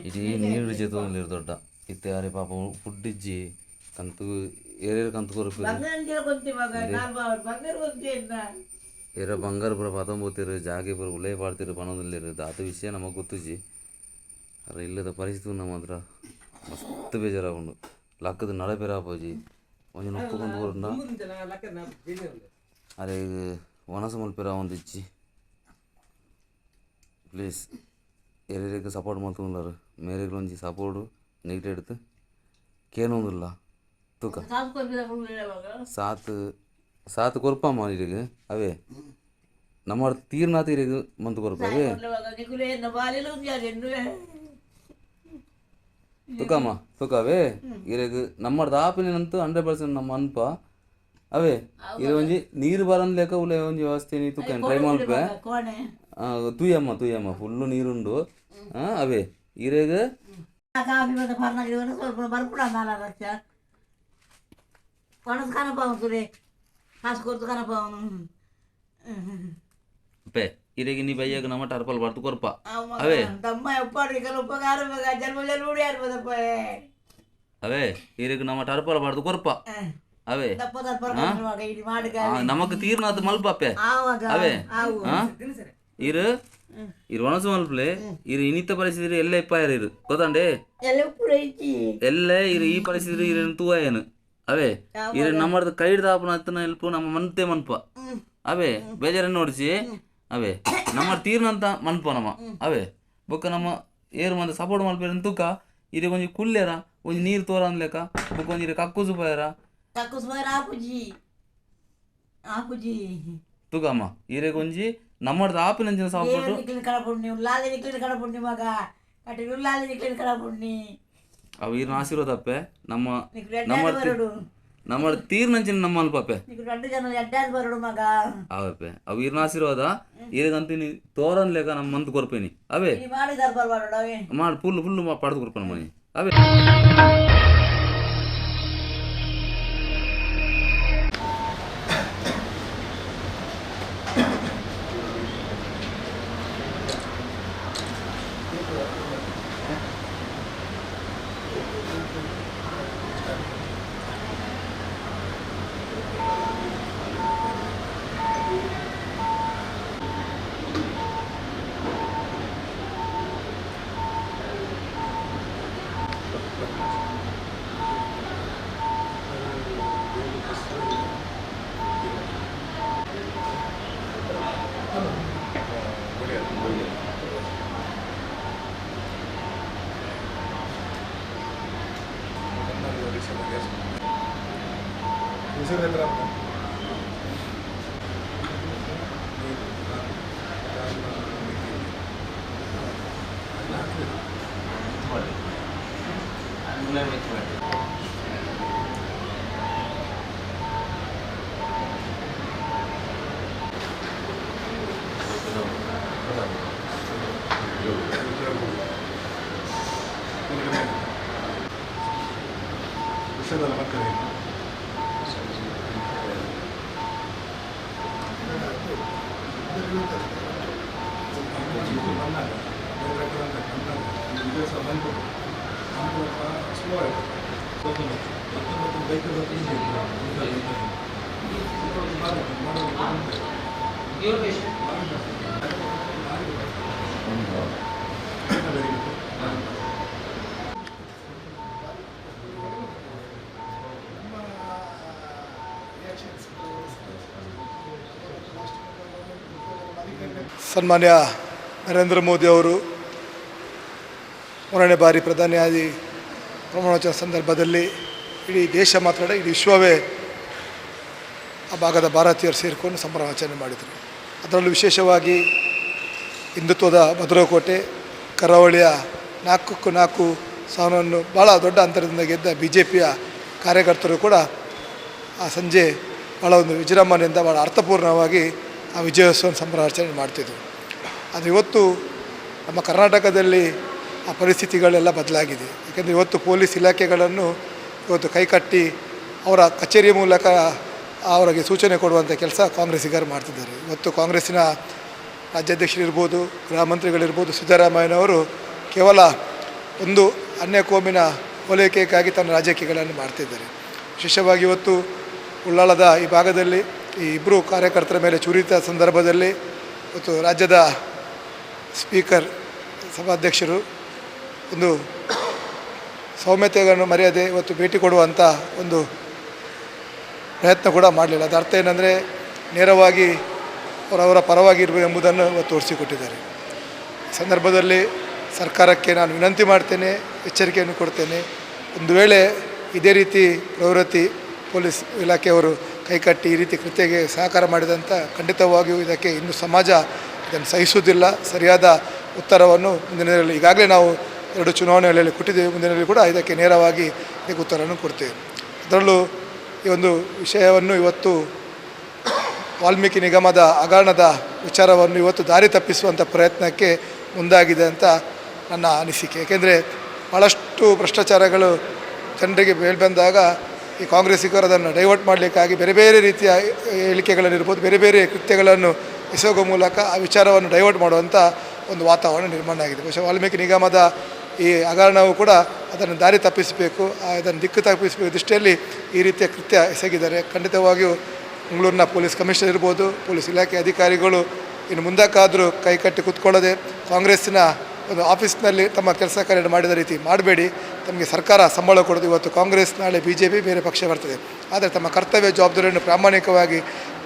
ಇಡೀ ನೀರು ಜೊತೆ ದೊಡ್ಡ ಇತ್ತೆ ಯಾರೇ ಪಾಪ ಫುಡ್ ಇಜ್ಜಿ ಕಂತು ಏರೇರು ಕಂತು ಕೊರಪು ಏರ ಬಂಗಾರ ಪುರ ಪತಂಬೋತಿರು ಜಾಗೆ ಪುರ ಉಲೇ ಪಾಡ್ತಿರು ಪಣದಲ್ಲಿರು ಅದು ವಿಷಯ ನಮಗೆ ಗೊತ್ತುಜಿ ಅರೆ ಇಲ್ಲದ ಪರಿಸ್ಥಿತಿ ನಮ್ಮ ಹತ್ರ ಮಸ್ತ್ ಬೇಜಾರಾಗುಂಡು ಲಕ್ಕದ ನಡಪೆರಾಪೋಜಿ ಒಂಜಿ ಒಪ್ಪುಕೊಂಡು ಬರೋಣ ಅರೆ ವನಸ ಮಲ್ಪೆರ ಒಂದಿಜ್ಜಿ ಪ್ಲೀಸ್ ಏರಿಯಾಗೆ ಸಪೋರ್ಟ್ ಮಾಡ್తున్నారు ಮೇರೆಗೆ ಒಂಜಿ ಸಪೋರ್ಟು ನೀಟ್ ಎಡ್ತು ಕೇನೊಂದಿಲ್ಲ ತೂಕ ಸಾತ್ ಕೊರ್ಪಮ್ಮ ಇರಿಗೆ ಅವೇ ನಮ್ಮ ತೀರ್ನ ತೀರಿಗೆ ಮಂತು ಕೊರ್ಪ ಅವೇ ತುಕಮ್ಮ ತುಕವೇ ಇರಿಗೆ ನಮ್ಮದು ಆಪಿನಂತೂ 100% ನಮ್ಮ ಅನ್ಪ ಅವೇ ಇದು ಒಂಜಿ ನೀರು ಬರನ್ ಲೆಕ್ಕ ಉಲೆ ಒಂಜಿ ವ್ಯವಸ್ಥೆ ನೀ ತುಕ ಟ್ರೈ ಮಲ್ಪೆ ತೂಯಮ್ಮ ಫುಲ್ಲು ನೀರುಂಡು ಅವೇ ಇರೆಗೆ ಪೆ ಇರೆಗೆ ನೀ ಬೈಯಾಗ ನಮ್ಮ ಟರ್ಪಲ್ ಬರ್ತು ಕೊರ್ಪ ಅವೇ ಅವೇ ಇರೆಗೆ ನಮ್ಮ ಟರ್ಪಲ್ ಬರ್ದು ಕೊರ್ಪ ಅವೇ ನಮಕ್ ತೀರ್ನಾಥ್ ಮಲ್ಪಪ್ಪೆ ಅವೇ ಇರು ಒಣಸು ಮಲ್ಪಲೆ ಇರು ಇನಿತ ಪರಿಸ್ಥಿತಿ ಎಲ್ಲ ಇಪ್ಪಾಯರು ಇರು ಗೊತ್ತಂಡೆ ಎಲ್ಲ ಇರು ಈ ಪರಿಸ್ಥಿತಿ ಇರು ತೂವ ಏನು ಅವೇ ಇರು ನಮ್ಮದು ಕೈ ಹಿಡ್ದಾಪನ ಹತ್ತನ ಹೆಲ್ಪು ನಮ್ಮ ಮನ್ತೆ ಮನ್ಪ ಅವೇ ಬೇಜಾರನ್ನು ನೋಡಿಸಿ ಅವೇ ನಮ್ಮ ತೀರ್ನಂತ ಮನ್ಪ ನಮ್ಮ ಅವೇ ಬೊಕ್ಕ ನಮ್ಮ ಏರು ಮಂದ ಸಪೋರ್ಟ್ ಮಲ್ಪೇರ ತೂಕ ಇರು ಒಂಜಿ ಕುಲ್ಲೆರ ಒಂಜಿ ನೀರು ತೋರ ಅನ್ಲೆಕ್ಕ ಬೊಕ್ಕ ಒಂಜಿ ಕಕ್ಕುಸು ಪಾಯರ ತೂಕಮ್ಮ ಇರೆಗೆ ಒಂಜಿ ನಮ್ಮದು ಆಪಿನಂಚಿನ ಸಪೋರ್ಟ್ ಅವು ಇರ್ನ ಆಶೀರ್ವಾದ ಅಪ್ಪೆ ನಮ್ಮ ತೀರ್ನಂಚಿನ ನಮ್ಮ ಅಲ್ಪಪ್ಪೆ ಅವಪ್ಪೆ ಅವು ಇರ್ನ ಆಶೀರ್ವಾದ ಇರಗಂತೀನಿ ತೋರನ್ ಲೆಕ್ಕ ನಮ್ಮ ಮಂತ್ ಕೊರ್ಪೇನಿ ಅವೇ ಮಾಡಿ ಫುಲ್ ಪಡೆದು ಕೊರ್ಪೇನ ಮನಿ ಅವೇ ಸನ್ಮಾನ್ಯ ನರೇಂದ್ರ ಮೋದಿ ಅವರು 3ನೇ ಬಾರಿ ಪ್ರಧಾನಿಯಾಗಿ ಪ್ರಮಾಣವಚನ ಸಂದರ್ಭದಲ್ಲಿ ಇಡೀ ದೇಶ ಮಾತ್ರ ಇಡೀ ವಿಶ್ವವೇ ಆ ಭಾಗದ ಭಾರತೀಯರು ಸೇರಿಕೊಂಡು ಸಂಭ್ರಮಾಚರಣೆ ಮಾಡಿದರು. ಅದರಲ್ಲೂ ವಿಶೇಷವಾಗಿ ಹಿಂದುತ್ವದ ಭದ್ರಕೋಟೆ ಕರಾವಳಿಯ 4 ಸ್ಥಾನವನ್ನು ಭಾಳ ದೊಡ್ಡ ಅಂತರದಿಂದ ಗೆದ್ದ BJPಯ ಕಾರ್ಯಕರ್ತರು ಕೂಡ ಆ ಸಂಜೆ ಭಾಳ ಒಂದು ವಿಜೃಂಭಣೆಯಿಂದ ಭಾಳ ಅರ್ಥಪೂರ್ಣವಾಗಿ ಆ ವಿಜಯೋತ್ಸವ ಸಂಭ್ರಮಾಚರಣೆ ಮಾಡ್ತಿದ್ದರು. ಆದರೆ ಇವತ್ತು ನಮ್ಮ ಕರ್ನಾಟಕದಲ್ಲಿ ಆ ಪರಿಸ್ಥಿತಿಗಳೆಲ್ಲ ಬದಲಾಗಿದೆ. ಯಾಕೆಂದರೆ ಇವತ್ತು ಪೊಲೀಸ್ ಇಲಾಖೆಗಳನ್ನು ಇವತ್ತು ಕೈಕಟ್ಟಿ ಅವರ ಕಚೇರಿ ಮೂಲಕ ಅವರಿಗೆ ಸೂಚನೆ ಕೊಡುವಂಥ ಕೆಲಸ ಕಾಂಗ್ರೆಸ್ಸಿಗರು ಮಾಡ್ತಿದ್ದಾರೆ. ಇವತ್ತು ಕಾಂಗ್ರೆಸ್ಸಿನ ರಾಜ್ಯಾಧ್ಯಕ್ಷರಿರ್ಬೋದು, ಗೃಹ ಮಂತ್ರಿಗಳಿರ್ಬೋದು, ಸಿದ್ದರಾಮಯ್ಯನವರು ಕೇವಲ ಒಂದು ಅನ್ಯ ಕೋಮಿನ ಓಲೈಕೆಗಾಗಿ ತನ್ನ ರಾಜಕೀಯಗಳನ್ನು ಮಾಡ್ತಿದ್ದಾರೆ. ವಿಶೇಷವಾಗಿ ಇವತ್ತು ಉಳ್ಳಾಳದ ಈ ಭಾಗದಲ್ಲಿ ಈ ಇಬ್ಬರು ಕಾರ್ಯಕರ್ತರ ಮೇಲೆ ಚುರಿತ ಸಂದರ್ಭದಲ್ಲಿ ಇವತ್ತು ರಾಜ್ಯದ ಸ್ಪೀಕರ್ ಸಭಾಧ್ಯಕ್ಷರು ಒಂದು ಸೌಮ್ಯತೆಯನ್ನು ಮರೆಯದೆ ಇವತ್ತು ಭೇಟಿ ಕೊಡುವಂಥ ಒಂದು ಪ್ರಯತ್ನ ಕೂಡ ಮಾಡಲಿಲ್ಲ. ಅದರ ಅರ್ಥ ಏನಂದರೆ ನೇರವಾಗಿ ಅವರವರ ಪರವಾಗಿ ಇರಬೇಕು ಎಂಬುದನ್ನು ಇವತ್ತು ತೋರಿಸಿಕೊಟ್ಟಿದ್ದಾರೆ. ಈ ಸಂದರ್ಭದಲ್ಲಿ ಸರ್ಕಾರಕ್ಕೆ ನಾನು ವಿನಂತಿ ಮಾಡ್ತೇನೆ, ಎಚ್ಚರಿಕೆಯನ್ನು ಕೊಡ್ತೇನೆ. ಒಂದು ವೇಳೆ ಇದೇ ರೀತಿ ಪ್ರವೃತ್ತಿ ಪೊಲೀಸ್ ಇಲಾಖೆಯವರು ಕೈಕಟ್ಟಿ ಈ ರೀತಿ ಕೃತ್ಯಕ್ಕೆ ಸಹಕಾರ ಮಾಡಿದಂಥ ಖಂಡಿತವಾಗಿಯೂ ಇದಕ್ಕೆ ಇನ್ನು ಸಮಾಜ ಇದನ್ನು ಸಹಿಸುವುದಿಲ್ಲ. ಸರಿಯಾದ ಉತ್ತರವನ್ನು ಮುಂದಿನದಲ್ಲಿ ಈಗಾಗಲೇ ನಾವು 2 ಚುನಾವಣೆಗಳಲ್ಲಿ ಕೊಟ್ಟಿದ್ದೇವೆ. ಮುಂದಿನಲ್ಲಿ ಕೂಡ ಇದಕ್ಕೆ ನೇರವಾಗಿ ಇದಕ್ಕೆ ಉತ್ತರವನ್ನು ಕೊಡ್ತೇವೆ. ಅದರಲ್ಲೂ ಈ ಒಂದು ವಿಷಯವನ್ನು ಇವತ್ತು ವಾಲ್ಮೀಕಿ ನಿಗಮದ ಹಗರಣದ ವಿಚಾರವನ್ನು ಇವತ್ತು ದಾರಿ ತಪ್ಪಿಸುವಂಥ ಪ್ರಯತ್ನಕ್ಕೆ ಮುಂದಾಗಿದೆ ಅಂತ ನನ್ನ ಅನಿಸಿಕೆ. ಏಕೆಂದರೆ ಭಾಳಷ್ಟು ಭ್ರಷ್ಟಾಚಾರಗಳು ಜನರಿಗೆ ಬಂದಾಗ ಈ ಕಾಂಗ್ರೆಸ್ಸಿಗರು ಅದನ್ನು ಡೈವರ್ಟ್ ಮಾಡಲಿಕ್ಕಾಗಿ ಬೇರೆ ಬೇರೆ ರೀತಿಯ ಹೇಳಿಕೆಗಳನ್ನಿರ್ಬೋದು, ಬೇರೆ ಬೇರೆ ಕೃತ್ಯಗಳನ್ನು ಎಸಗುವ ಮೂಲಕ ಆ ವಿಚಾರವನ್ನು ಡೈವರ್ಟ್ ಮಾಡುವಂಥ ಒಂದು ವಾತಾವರಣ ನಿರ್ಮಾಣ ಆಗಿದೆ. ಬಹುಶಃ ವಾಲ್ಮೀಕಿ ನಿಗಮದ ಈ ಹಗರಣವು ಕೂಡ ಅದನ್ನು ದಾರಿ ತಪ್ಪಿಸಬೇಕು, ಅದನ್ನು ದಿಕ್ಕು ತಪ್ಪಿಸಬೇಕು ದೃಷ್ಟಿಯಲ್ಲಿ ಈ ರೀತಿಯ ಕೃತ್ಯ ಎಸಗಿದ್ದಾರೆ. ಖಂಡಿತವಾಗಿಯೂ ಮಂಗಳೂರಿನ ಪೊಲೀಸ್ ಕಮಿಷನರ್ ಇರ್ಬೋದು, ಪೊಲೀಸ್ ಇಲಾಖೆ ಅಧಿಕಾರಿಗಳು ಇನ್ನು ಮುಂದಕ್ಕಾದರೂ ಕೈಕಟ್ಟಿ ಕೂತ್ಕೊಳ್ಳದೆ ಕಾಂಗ್ರೆಸ್ಸಿನ ಒಂದು ಆಫೀಸ್ನಲ್ಲಿ ತಮ್ಮ ಕೆಲಸ ಕಾರ್ಯ ಮಾಡಿದ ರೀತಿ ಮಾಡಬೇಡಿ. ತಮಗೆ ಸರ್ಕಾರ ಸಂಬಳ ಕೊಡೋದು. ಇವತ್ತು ಕಾಂಗ್ರೆಸ್, ನಾಳೆ BJP ಬೇರೆ ಪಕ್ಷ ಬರ್ತದೆ. ಆದರೆ ತಮ್ಮ ಕರ್ತವ್ಯ ಜವಾಬ್ದಾರಿಯನ್ನು ಪ್ರಾಮಾಣಿಕವಾಗಿ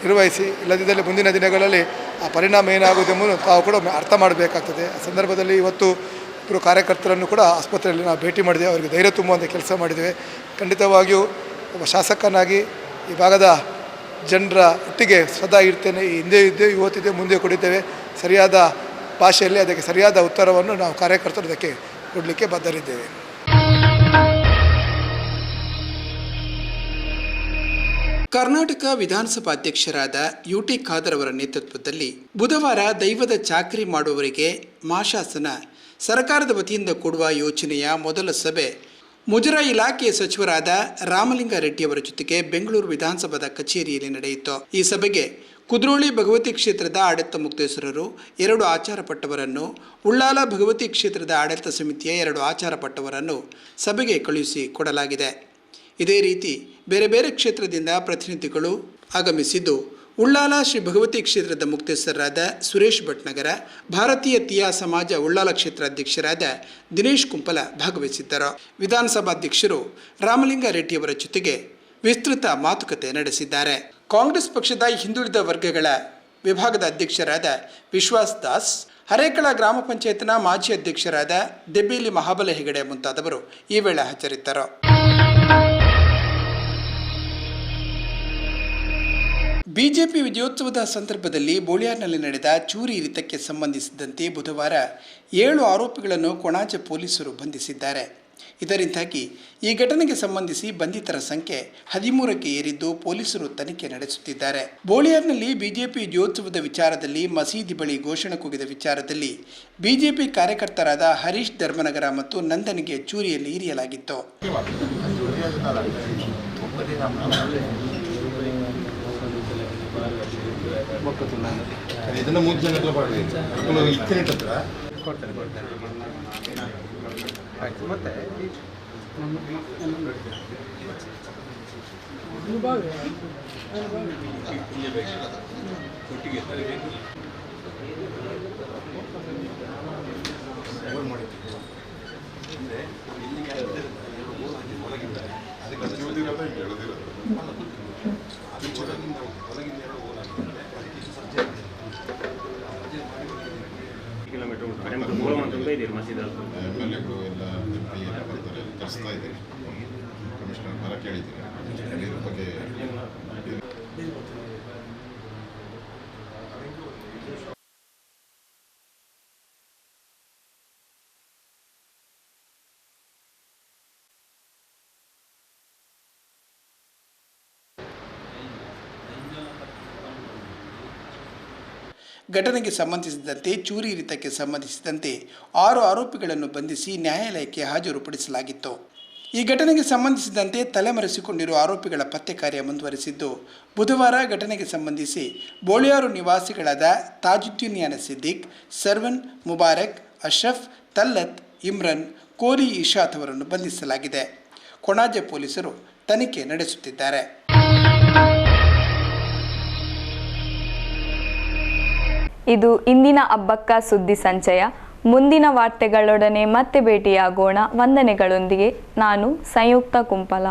ನಿರ್ವಹಿಸಿ, ಇಲ್ಲದಿದ್ದಲ್ಲಿ ಮುಂದಿನ ದಿನಗಳಲ್ಲಿ ಆ ಪರಿಣಾಮ ಏನಾಗುವುದೆಂಬುದನ್ನು ತಾವು ಕೂಡ ಅರ್ಥ ಮಾಡಬೇಕಾಗ್ತದೆ. ಆ ಸಂದರ್ಭದಲ್ಲಿ ಇವತ್ತು ಇಬ್ಬರು ಕಾರ್ಯಕರ್ತರನ್ನು ಕೂಡ ಆಸ್ಪತ್ರೆಯಲ್ಲಿ ನಾವು ಭೇಟಿ ಮಾಡಿದ್ದೇವೆ, ಅವರಿಗೆ ಧೈರ್ಯ ತುಂಬುವಂಥ ಕೆಲಸ ಮಾಡಿದ್ದೇವೆ. ಖಂಡಿತವಾಗಿಯೂ ಒಬ್ಬ ಶಾಸಕನಾಗಿ ಈ ಭಾಗದ ಜನರ ಒಟ್ಟಿಗೆ ಸದಾ ಇರ್ತೇನೆ. ಈ ಹಿಂದೆ ಇದ್ದೇವೆ, ಇವತ್ತಿದೆ, ಮುಂದೆ ಕೊಡಿದ್ದೇವೆ. ಸರಿಯಾದ ಭಾಷೆಯಲ್ಲಿ ಅದಕ್ಕೆ ಸರಿಯಾದ ಉತ್ತರವನ್ನು ನಾವು ಕಾರ್ಯಕರ್ತರು ಅದಕ್ಕೆ ಕೊಡಲಿಕ್ಕೆ ಬದ್ಧರಿದ್ದೇವೆ. ಕರ್ನಾಟಕ ವಿಧಾನಸಭಾ ಅಧ್ಯಕ್ಷರಾದ UT ಖಾದರ್ ಅವರ ನೇತೃತ್ವದಲ್ಲಿ ಬುಧವಾರ ದೈವದ ಚಾಕರಿ ಮಾಡುವವರಿಗೆ ಮಾಶಾಸನ ಸರ್ಕಾರದ ವತಿಯಿಂದ ಕೊಡುವ ಯೋಜನೆಯ ಮೊದಲ ಸಭೆ ಮುಜರಾಯಿ ಇಲಾಖೆಯ ಸಚಿವರಾದ ರಾಮಲಿಂಗಾರೆಡ್ಡಿ ಅವರ ಜೊತೆಗೆ ಬೆಂಗಳೂರು ವಿಧಾನಸಭಾದ ಕಚೇರಿಯಲ್ಲಿ ನಡೆಯಿತು. ಈ ಸಭೆಗೆ ಕುದ್ರೋಳಿ ಭಗವತಿ ಕ್ಷೇತ್ರದ ಆಡಳಿತ ಮುಕ್ತೇಶ್ವರರು 2 ಆಚಾರ ಪಟ್ಟವರನ್ನು, ಉಳ್ಳಾಲ ಭಗವತಿ ಕ್ಷೇತ್ರದ ಆಡಳಿತ ಸಮಿತಿಯ 2 ಆಚಾರ ಪಟ್ಟವರನ್ನು ಸಭೆಗೆ ಕಳುಹಿಸಿ ಕೊಡಲಾಗಿದೆ. ಇದೇ ರೀತಿ ಬೇರೆ ಬೇರೆ ಕ್ಷೇತ್ರದಿಂದ ಪ್ರತಿನಿಧಿಗಳು ಆಗಮಿಸಿದ್ದು ಉಳ್ಳಾಲ ಶ್ರೀ ಭಗವತಿ ಕ್ಷೇತ್ರದ ಮುಕ್ತೇಶ್ವರರಾದ ಸುರೇಶ್ ಭಟ್ನಗರ, ಭಾರತೀಯ ತಿಯಾ ಸಮಾಜ ಉಳ್ಳಾಲ ಕ್ಷೇತ್ರ ಅಧ್ಯಕ್ಷರಾದ ದಿನೇಶ್ ಕುಂಪಲ ಭಾಗವಹಿಸಿದ್ದರು. ವಿಧಾನಸಭಾಧ್ಯಕ್ಷರು ರಾಮಲಿಂಗಾರೆಡ್ಡಿ ಅವರ ಜೊತೆಗೆ ವಿಸ್ತೃತ ಮಾತುಕತೆ ನಡೆಸಿದ್ದಾರೆ. ಕಾಂಗ್ರೆಸ್ ಪಕ್ಷದ ಹಿಂದುಳಿದ ವರ್ಗಗಳ ವಿಭಾಗದ ಅಧ್ಯಕ್ಷರಾದ ವಿಶ್ವಾಸ್ ದಾಸ್, ಹರೇಕಳ ಗ್ರಾಮ ಪಂಚಾಯತ್ನ ಮಾಜಿ ಅಧ್ಯಕ್ಷರಾದ ದೆಬ್ಬೇಲಿ ಮಹಾಬಲ ಹೆಗಡೆ ಮುಂತಾದವರು ಈ ವೇಳೆ ಹಾಜರಿದ್ದರು. ಬಿಜೆಪಿ ವಿಜಯೋತ್ಸವದ ಸಂದರ್ಭದಲ್ಲಿ ಬೋಳಿಯಾರ್ನಲ್ಲಿ ನಡೆದ ಚೂರಿ ಇರಿತಕ್ಕೆ ಸಂಬಂಧಿಸಿದಂತೆ ಬುಧವಾರ 7 ಆರೋಪಿಗಳನ್ನು ಕೊಣಾಜೆ ಪೊಲೀಸರು ಬಂಧಿಸಿದ್ದಾರೆ. ಇದರಿಂದಾಗಿ ಈ ಘಟನೆಗೆ ಸಂಬಂಧಿಸಿ ಬಂಧಿತರ ಸಂಖ್ಯೆ 13ಕ್ಕೆ ಏರಿದ್ದು ಪೊಲೀಸರು ತನಿಖೆ ನಡೆಸುತ್ತಿದ್ದಾರೆ. ಬೋಳಿಯಾರ್ನಲ್ಲಿ ಬಿಜೆಪಿ ವಿಜಯೋತ್ಸವದ ವಿಚಾರದಲ್ಲಿ ಮಸೀದಿ ಬಳಿ ಘೋಷಣೆ ಕೂಗಿದ ವಿಚಾರದಲ್ಲಿ ಬಿಜೆಪಿ ಕಾರ್ಯಕರ್ತರಾದ ಹರೀಶ್ ಧರ್ಮನಗರ ಮತ್ತು ನಂದನ್ಗೆ ಚೂರಿಯಲ್ಲಿ ಇರಿಯಲಾಗಿತ್ತು. ಘಟನೆಗೆ ಸಂಬಂಧಿಸಿದಂತೆ ಚೂರಿ ಇರಿತಕ್ಕೆ ಸಂಬಂಧಿಸಿದಂತೆ 6 ಆರೋಪಿಗಳನ್ನು ಬಂಧಿಸಿ ನ್ಯಾಯಾಲಯಕ್ಕೆ ಹಾಜರುಪಡಿಸಲಾಗಿತ್ತು. ಈ ಘಟನೆಗೆ ಸಂಬಂಧಿಸಿದಂತೆ ತಲೆಮರೆಸಿಕೊಂಡಿರುವ ಆರೋಪಿಗಳ ಪತ್ತೆ ಕಾರ್ಯ ಮುಂದುವರೆಸಿದ್ದು, ಬುಧವಾರ ಘಟನೆಗೆ ಸಂಬಂಧಿಸಿ ಬೋಳಿಯಾರು ನಿವಾಸಿಗಳಾದ ತಾಜುದ್ದೀನ್ ಸಿದ್ದಿಕ್, ಸರ್ವನ್, ಮುಬಾರಕ್, ಅಶ್ರಫ್, ತಲ್ಲತ್, ಇಮ್ರನ್, ಕೋರಿ ಇಶಾತ್ ಅವರನ್ನು ಬಂಧಿಸಲಾಗಿದೆ. ಕೊಣಾಜೆ ಪೊಲೀಸರು ತನಿಖೆ ನಡೆಸುತ್ತಿದ್ದಾರೆ. ಇದು ಇಂದಿನ ಅಬ್ಬಕ್ಕ ಸುದ್ದಿ ಸಂಚಯ. ಮುಂದಿನ ವಾರ್ತೆಗಳೊಡನೆ ಮತ್ತೆ ಭೇಟಿಯಾಗೋಣ. ವಂದನೆಗಳೊಂದಿಗೆ ನಾನು ಸಂಯುಕ್ತ ಕುಂಪಲ.